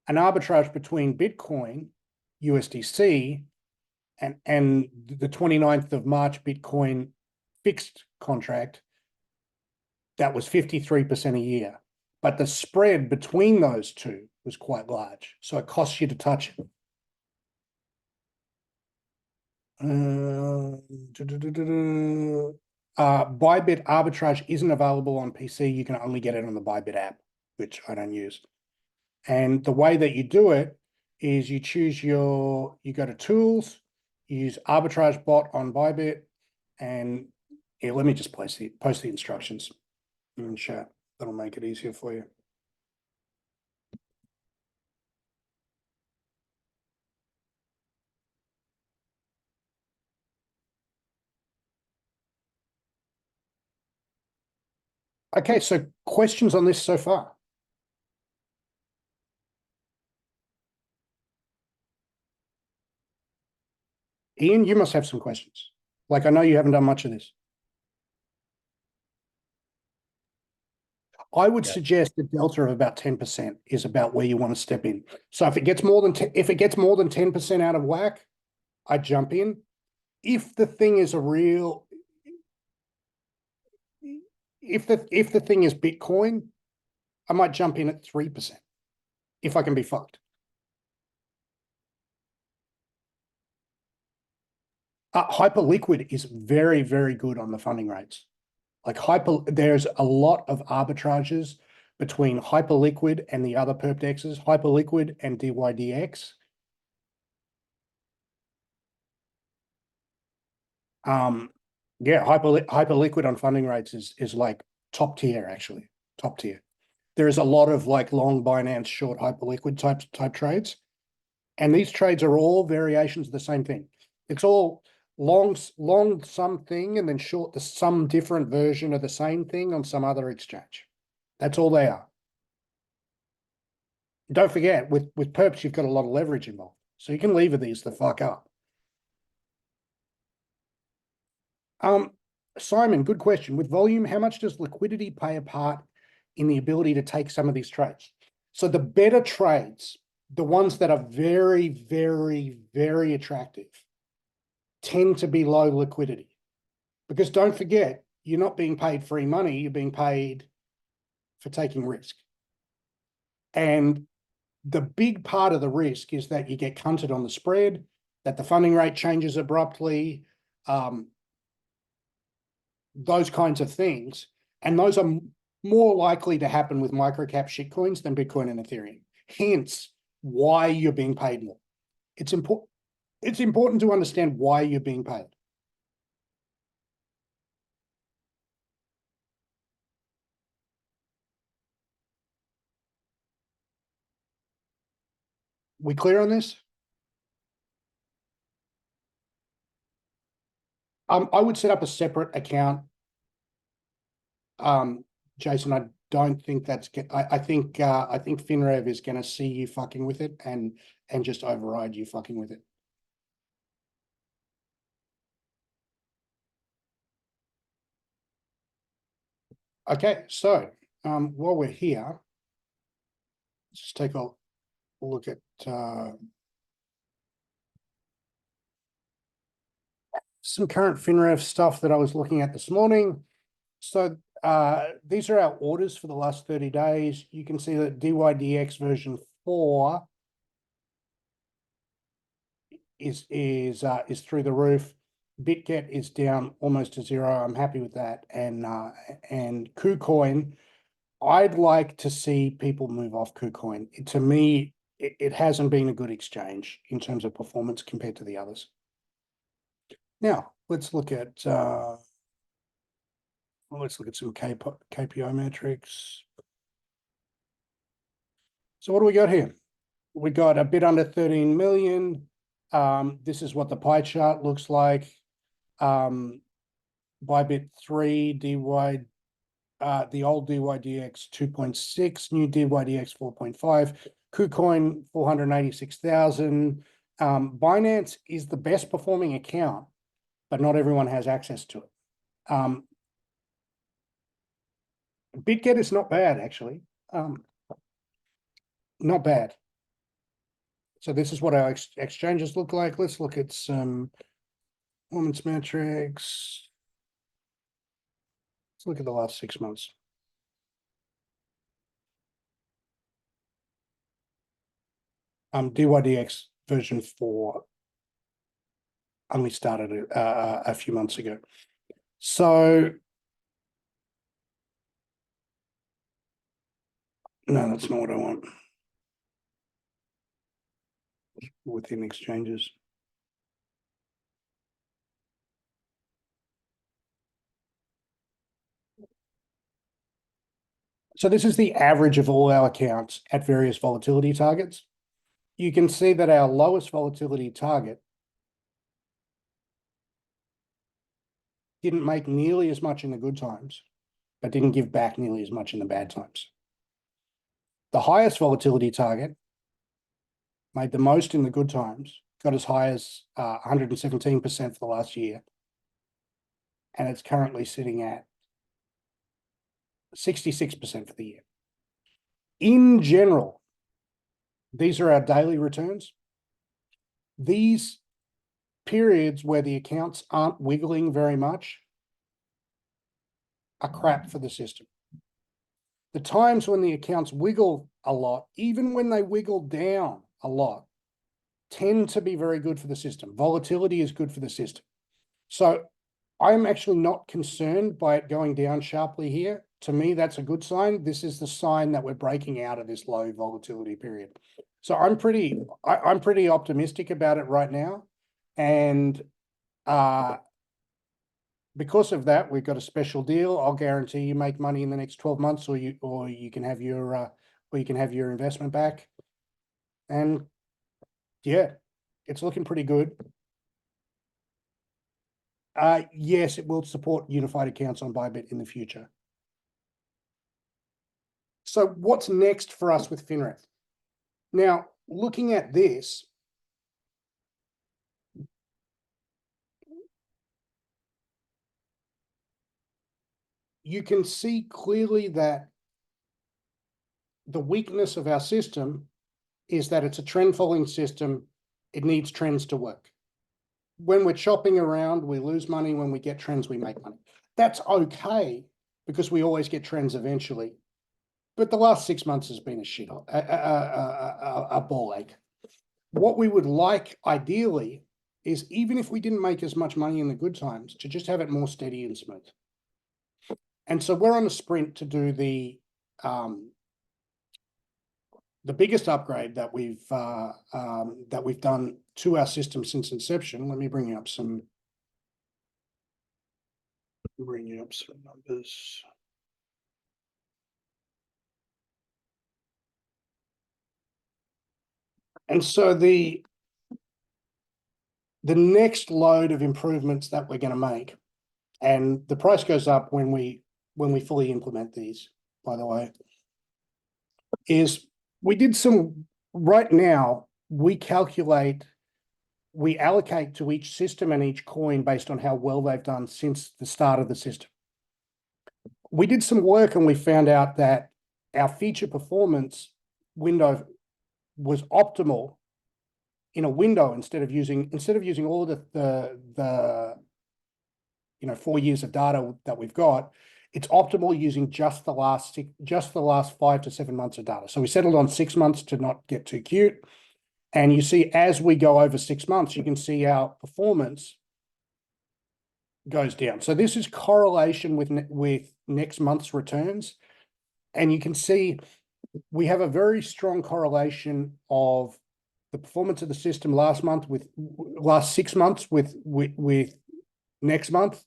an arbitrage between Bitcoin, USDC, and the 29th of March Bitcoin fixed contract. That was 53% a year. But the spread between those two was quite large. So it costs you to touch it. Bybit arbitrage isn't available on PC. You can only get it on the Bybit app, which I don't use. And the way that you do it is you go to tools, you use arbitrage bot on Bybit, and yeah, let me just post the instructions in chat. That'll make it easier for you. Okay, so questions on this so far? Ian, you must have some questions. Like, I know you haven't done much of this. I would suggest a delta of about 10% is about where you want to step in. So if it gets more than 10% out of whack, I jump in. If the thing is if the thing is Bitcoin, I might jump in at 3% if I can be fucked. Hyperliquid is very, very good on the funding rates. Like there's a lot of arbitrages between Hyperliquid and the other perp dexes, Hyperliquid and DYDX. Yeah, Hyperliquid on funding rates is like top tier, actually, top tier. There is a lot of like long Binance, short Hyperliquid type trades, and these trades are all variations of the same thing. It's all long something and then short some different version of the same thing on some other exchange. That's all they are. Don't forget, with perps, you've got a lot of leverage involved, so you can lever these the fuck up. Simon, good question. With volume, how much does liquidity play a part in the ability to take some of these trades? So the better trades, the ones that are very, very, very attractive, tend to be low liquidity. Because don't forget, you're not being paid free money, you're being paid for taking risk. And the big part of the risk is that you get cunted on the spread, that the funding rate changes abruptly, those kinds of things. And those are more likely to happen with microcap shitcoins than Bitcoin and Ethereum. Hence, why you're being paid more. It's important to understand why you're being paid. We clear on this? I would set up a separate account. Jason, I don't think that's I think FinRev is going to see you fucking with it and just override you fucking with it. Okay, so while we're here, let's just take a look at some current FinRev stuff that I was looking at this morning. So these are our orders for the last 30 days. You can see that DYDX version 4 is through the roof. BitGet is down almost to zero. I'm happy with that. And KuCoin, I'd like to see people move off KuCoin. To me, it hasn't been a good exchange in terms of performance compared to the others. Now, let's look at some KPI metrics. So what do we got here? We got a bit under 13 million. This is what the pie chart looks like. Bybit 3, DY, the old DYDX 2.6, new DYDX 4.5, KuCoin 486,000. Binance is the best performing account, but not everyone has access to it. BitGet is not bad, actually. Not bad. So this is what our exchanges look like. Let's look at some performance metrics. Let's look at the last 6 months. DYDX version 4 only started a few months ago. So no, that's not what I want. Within exchanges. So this is the average of all our accounts at various volatility targets. You can see that our lowest volatility target didn't make nearly as much in the good times, but didn't give back nearly as much in the bad times. The highest volatility target made the most in the good times, got as high as 117% for the last year, and it's currently sitting at 66% for the year. In general, these are our daily returns. These periods where the accounts aren't wiggling very much are crap for the system. The times when the accounts wiggle a lot, even when they wiggle down a lot, tend to be very good for the system. Volatility is good for the system. So I'm actually not concerned by it going down sharply here. To me, that's a good sign. This is the sign that we're breaking out of this low volatility period. So I'm pretty optimistic about it right now. And because of that, we've got a special deal. I'll guarantee you make money in the next 12 months, or you can have your investment back. And yeah, it's looking pretty good. Yes, it will support unified accounts on Bybit in the future. So what's next for us with FINREF? Now, looking at this, you can see clearly that the weakness of our system is that it's a trend following system. It needs trends to work. When we're chopping around, we lose money. When we get trends, we make money. That's okay because we always get trends eventually. But the last 6 months has been a ball ache. What we would like ideally is, even if we didn't make as much money in the good times, to just have it more steady and smooth. And so we're on a sprint to do the biggest upgrade that we've done to our system since inception. Let me bring you up some numbers. And so the next load of improvements that we're going to make, and the price goes up when we fully implement these, by the way, is right now we allocate to each system and each coin based on how well they've done since the start of the system. We did some work and we found out that our feature performance window was optimal in a window instead of using all of the 4 years of data that we've got. It's optimal using just the last 5 to 7 months of data. So we settled on 6 months to not get too cute. And you see, as we go over 6 months, you can see our performance goes down. So this is correlation with next month's returns. And you can see we have a very strong correlation of the performance of the system last 6 months with next month.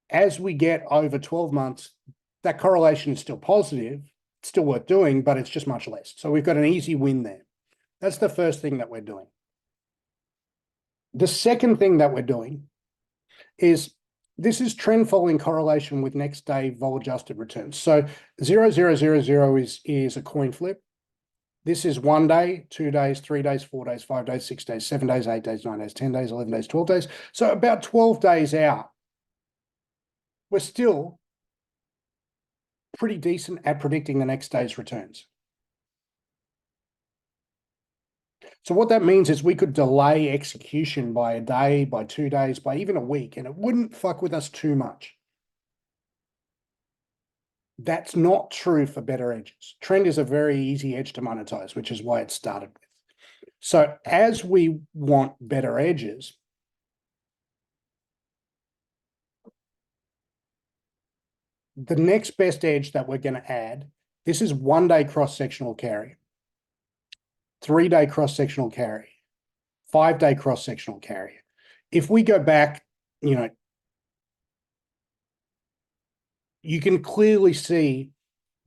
As we get over 12 months, that correlation is still positive. It's still worth doing, but it's just much less. So we've got an easy win there. That's the first thing that we're doing. The second thing that we're doing is this is trend following correlation with next day vol adjusted returns. So 0000 is a coin flip. This is 1 day, 2 days, 3 days, 4 days, 5 days, 6 days, 7 days, 8 days, 9 days, 10 days, 11 days, 12 days. So about 12 days out, we're still pretty decent at predicting the next day's returns. So what that means is we could delay execution by a day, by 2 days, by even a week, and it wouldn't fuck with us too much. That's not true for better edges. Trend is a very easy edge to monetize, which is why it started with. So as we want better edges, the next best edge that we're going to add, this is 1 day cross-sectional carry, 3 day cross-sectional carry, 5 day cross-sectional carry. If we go back, you can clearly see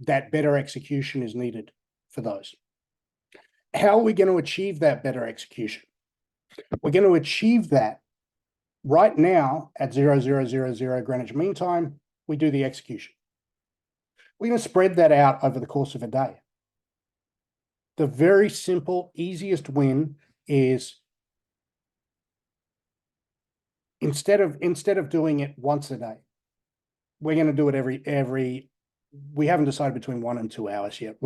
that better execution is needed for those. How are we going to achieve that better execution? We're going to achieve that right now at 0000 Greenwich Mean Time. We do the execution. We're going to spread that out over the course of a day. The very simple, easiest win is instead of doing it once a day, we're going to do it every. We haven't decided between 1 and 2 hours yet.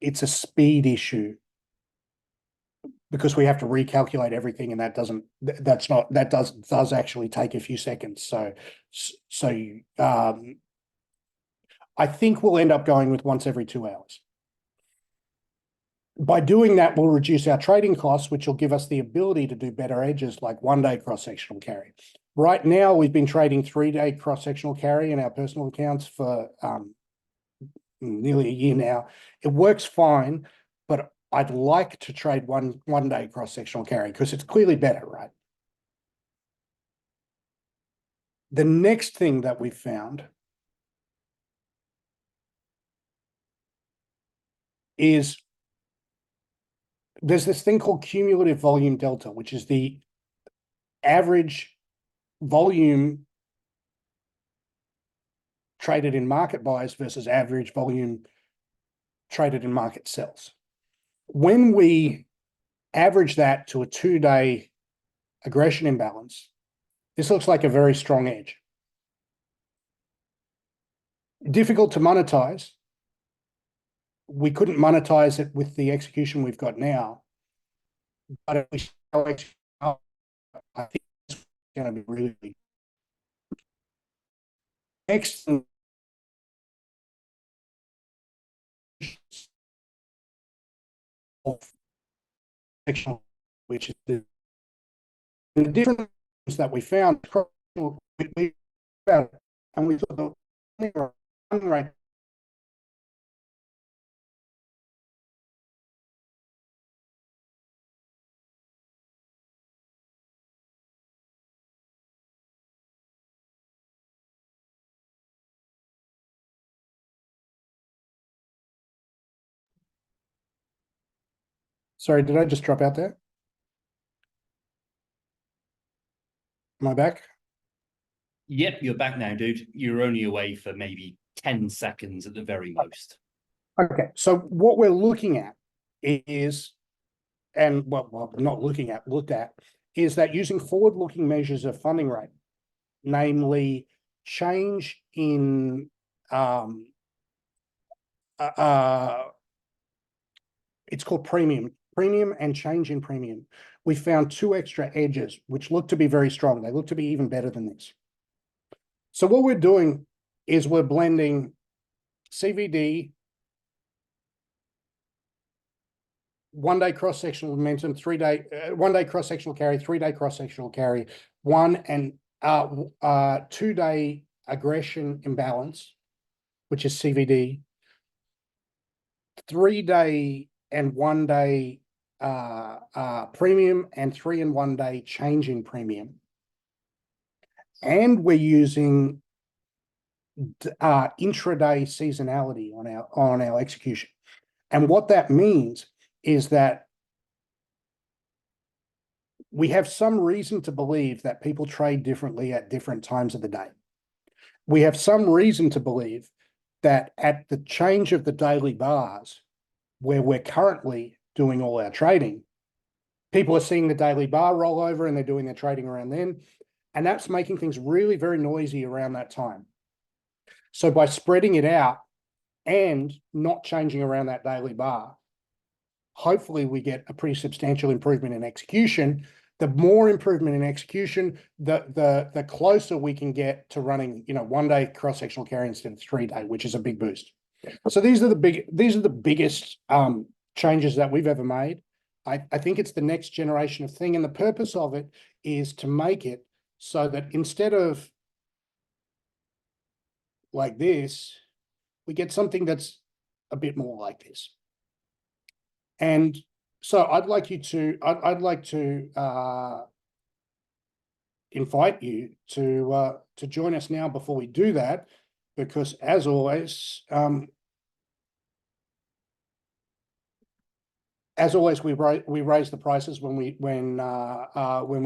It's a speed issue because we have to recalculate everything, and that does actually take a few seconds. So I think we'll end up going with once every 2 hours. By doing that, we'll reduce our trading costs, which will give us the ability to do better edges like 1 day cross-sectional carry. Right now, we've been trading 3 day cross-sectional carry in our personal accounts for nearly a year now. It works fine, but I'd like to trade one day cross-sectional carry because it's clearly better, right? The next thing that we've found is there's this thing called cumulative volume delta, which is the average volume traded in market buys versus average volume traded in market sells. When we average that to a 2 day aggression imbalance, this looks like a very strong edge. Difficult to monetize. We couldn't monetize it with the execution we've got now, but if we sell execution, I think it's going to be really big. Next thing, which is the difference that we found, we found, and we thought the right. Sorry, did I just drop out there? Am I back? Yep, you're back now, dude. You're only away for maybe 10 seconds at the very most. Okay, so what we're looking at is, and well, not looking at, looked at, is that using forward-looking measures of funding rate, namely change in it's called premium and change in premium. We found 2 extra edges, which look to be very strong. They look to be even better than this. So what we're doing is we're blending CVD 1 day cross-sectional momentum, 3 day, 1 day cross-sectional carry, 3 day cross-sectional carry, 2 day aggression imbalance, which is CVD, 3 day and 1 day premium, and 3 and 1 day change in premium. And we're using intraday seasonality on our execution. And what that means is that we have some reason to believe that people trade differently at different times of the day. We have some reason to believe that at the change of the daily bars, where we're currently doing all our trading, people are seeing the daily bar roll over and they're doing their trading around then. And that's making things really very noisy around that time. So by spreading it out and not changing around that daily bar, hopefully we get a pretty substantial improvement in execution. The more improvement in execution, the closer we can get to running, 1 day cross-sectional carry instead of 3 day, which is a big boost. So these are the biggest changes that we've ever made. I think it's the next generation of thing, and the purpose of it is to make it so that instead of like this, we get something that's a bit more like this. And so I'd like to invite you to join us now before we do that, because as always, we raise the prices when we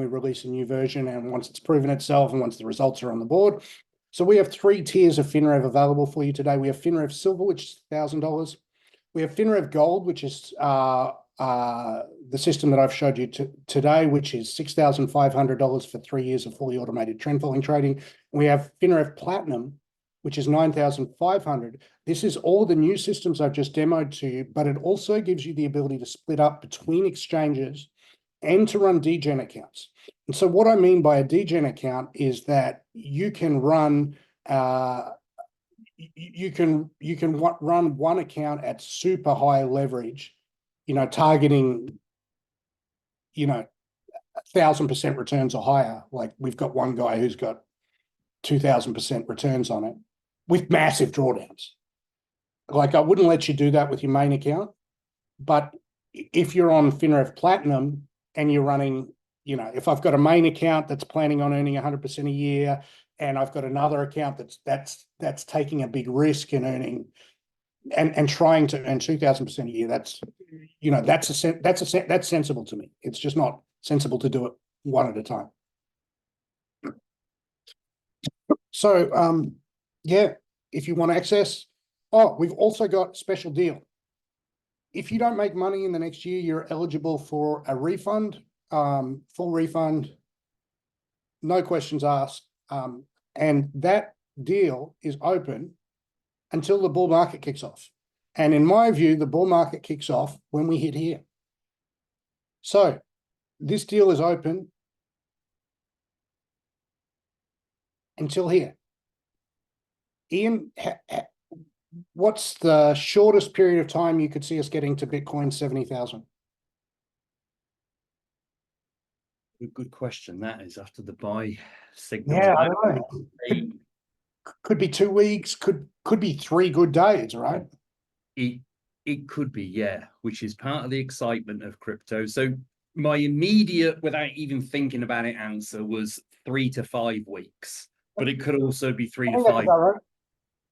release a new version, and once it's proven itself and once the results are on the board. So we have 3 tiers of FinRev available for you today. We have FinRev Silver, which is $1,000. We have FinRev Gold, which is the system that I've showed you today, which is $6,500 for 3 years of fully automated trend following trading. And we have FinRev Platinum, which is $9,500. This is all the new systems I've just demoed to you, but it also gives you the ability to split up between exchanges and to run degen accounts. And so what I mean by a degen account is that you can run run one account at super high leverage, targeting 1,000% returns or higher. Like we've got one guy who's got 2,000% returns on it with massive drawdowns. Like I wouldn't let you do that with your main account, but if you're on FinRev Platinum and you're running, if I've got a main account that's planning on earning 100% a year, and I've got another account that's taking a big risk in earning and trying to earn 2,000% a year, that's sensible to me. It's just not sensible to do it one at a time. So yeah, if you want access, we've also got a special deal. If you don't make money in the next year, you're eligible for a refund, full refund, no questions asked. And that deal is open until the bull market kicks off. And in my view, the bull market kicks off when we hit here. So this deal is open until here. Ian, what's the shortest period of time you could see us getting to Bitcoin 70,000? Good question. That is after the buy signal. Yeah, I don't know. Could be 2 weeks, could be 3 good days, right? It could be, yeah, which is part of the excitement of crypto. So my immediate, without even thinking about it, answer was 3 to 5 weeks, but it could also be 3 to 5. Right.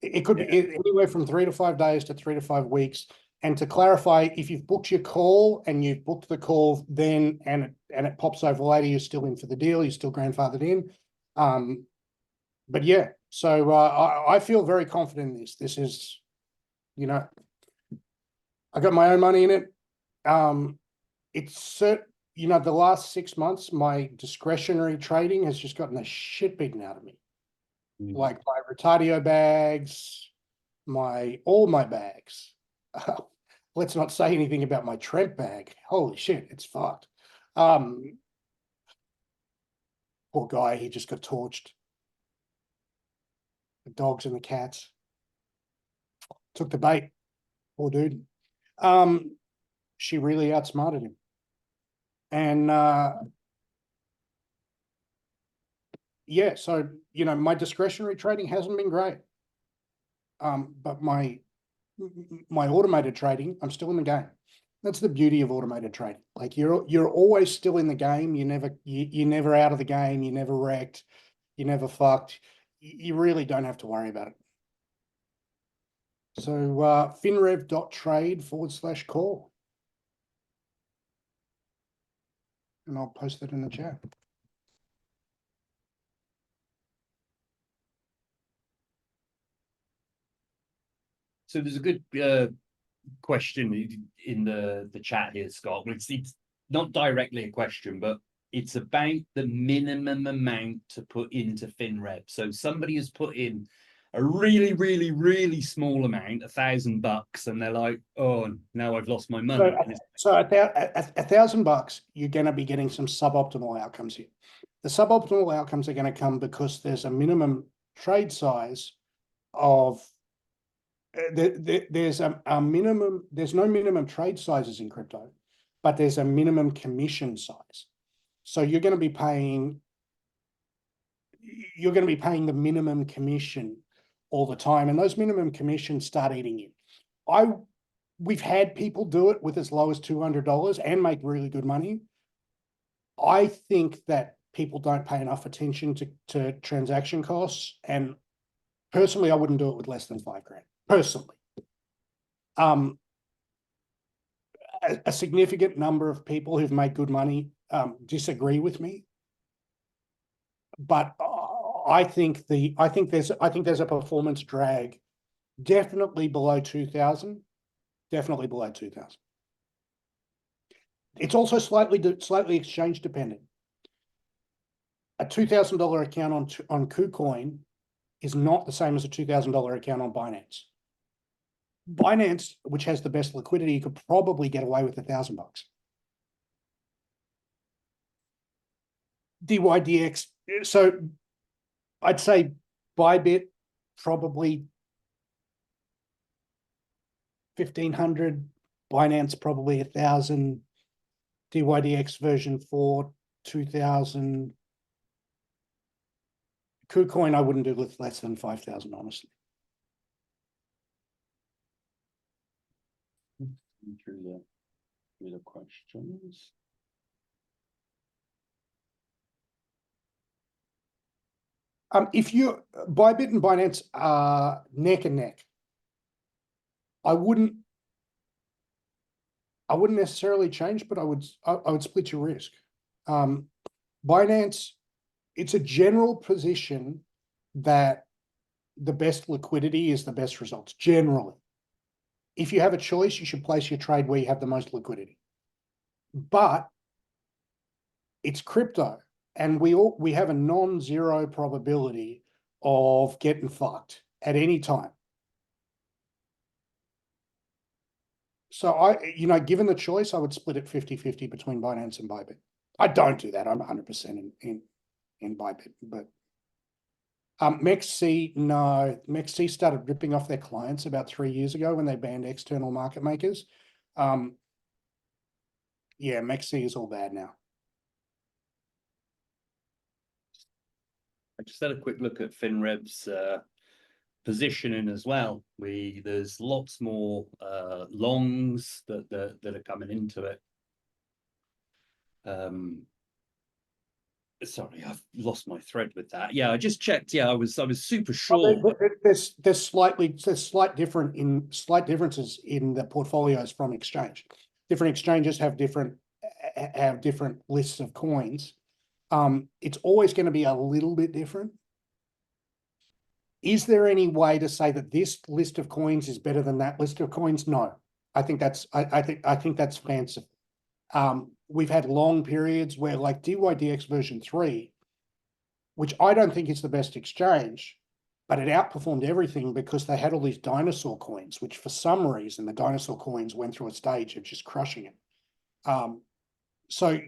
It could be anywhere from 3 to 5 days to 3 to 5 weeks. And to clarify, if you've booked your call and you've booked the call then and it pops over later, you're still in for the deal, you're still grandfathered in. But yeah, so I feel very confident in this. This is, I got my own money in it. It's the last 6 months, my discretionary trading has just gotten the shit beaten out of me. Like my Retardio bags, all my bags. Let's not say anything about my Trent bag. Holy shit, it's fucked. Poor guy, he just got torched. The dogs and the cats took the bait. Poor dude. she really outsmarted him. And yeah, so my discretionary trading hasn't been great. But my automated trading, I'm still in the game. That's the beauty of automated trading. Like you're always still in the game. You're never out of the game. You're never wrecked. You're never fucked. You really don't have to worry about it. So finrev.trade/call. And I'll post that in the chat. So there's a good question in the chat here, Scott. It's not directly a question, but it's about the minimum amount to put into FinRev. So somebody has put in a really, really, really small amount, $1,000, and they're like, "Oh, now I've lost my money." So $1,000, you're going to be getting some suboptimal outcomes here. The suboptimal outcomes are going to come because there's a minimum trade size of there's a minimum. There's no minimum trade sizes in crypto, but there's a minimum commission size. So you're going to be paying the minimum commission all the time, and those minimum commissions start eating in. We've had people do it with as low as $200 and make really good money. I think that people don't pay enough attention to transaction costs, and personally, I wouldn't do it with less than $5,000. Personally, a significant number of people who've made good money disagree with me, but I think there's a performance drag, definitely below 2,000. Definitely below 2,000. It's also slightly exchange dependent. A $2,000 account on KuCoin is not the same as a $2,000 account on Binance. Binance, which has the best liquidity, could probably get away with $1,000. DYDX, so I'd say Bybit probably 1,500, Binance probably 1,000, DYDX version 4, 2,000. KuCoin I wouldn't do with less than 5,000, honestly. Through the questions. If you Bybit and Binance are neck and neck, I wouldn't necessarily change, but I would split your risk. Binance, it's a general position that the best liquidity is the best results. Generally, if you have a choice, you should place your trade where you have the most liquidity. But it's crypto, and we have a non-zero probability of getting fucked at any time. So given the choice, I would split it 50-50 between Binance and Bybit. I don't do that. I'm 100% in Bybit, but MEXC, no. MEXC started ripping off their clients about 3 years ago when they banned external market makers. Yeah, MEXC is all bad now. I just had a quick look at FinRev's positioning as well. There's lots more longs that are coming into it. Sorry, I've lost my thread with that. Yeah, I just checked. Yeah, I was super sure. There's slight differences in the portfolios from exchange. Different exchanges have different lists of coins. It's always going to be a little bit different. Is there any way to say that this list of coins is better than that list of coins? No, I think that's fanciful. We've had long periods where, like DYDX version 3, which I don't think is the best exchange, but it outperformed everything because they had all these dinosaur coins, which for some reason the dinosaur coins went through a stage of just crushing it. So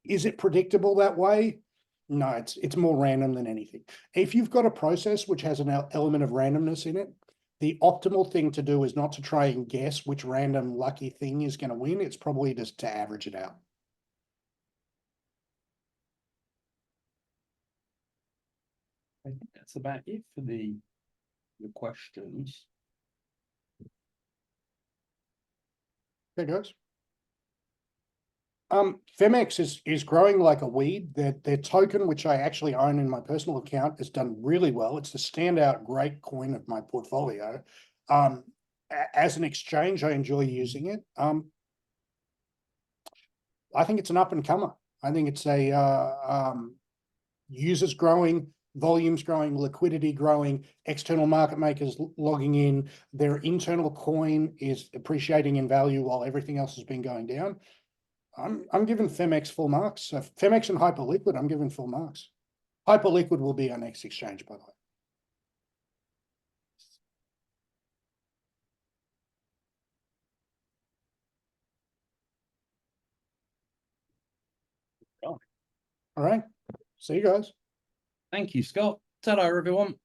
is it predictable that way? No, it's more random than anything. If you've got a process which has an element of randomness in it, the optimal thing to do is not to try and guess which random lucky thing is going to win. It's probably just to average it out. I think that's about it for the questions. Okay, guys. Femex is growing like a weed. Their token, which I actually own in my personal account, has done really well. It's the standout great coin of my portfolio. As an exchange, I enjoy using it. I think it's an up and comer. I think it's a users growing, volumes growing, liquidity growing, external market makers logging in. Their internal coin is appreciating in value while everything else has been going down. I'm giving Femex full marks. So Femex and Hyperliquid, I'm giving full marks. Hyperliquid will be our next exchange, by the way. Oh. All right. See you guys. Thank you, Scott. Ta-da, everyone.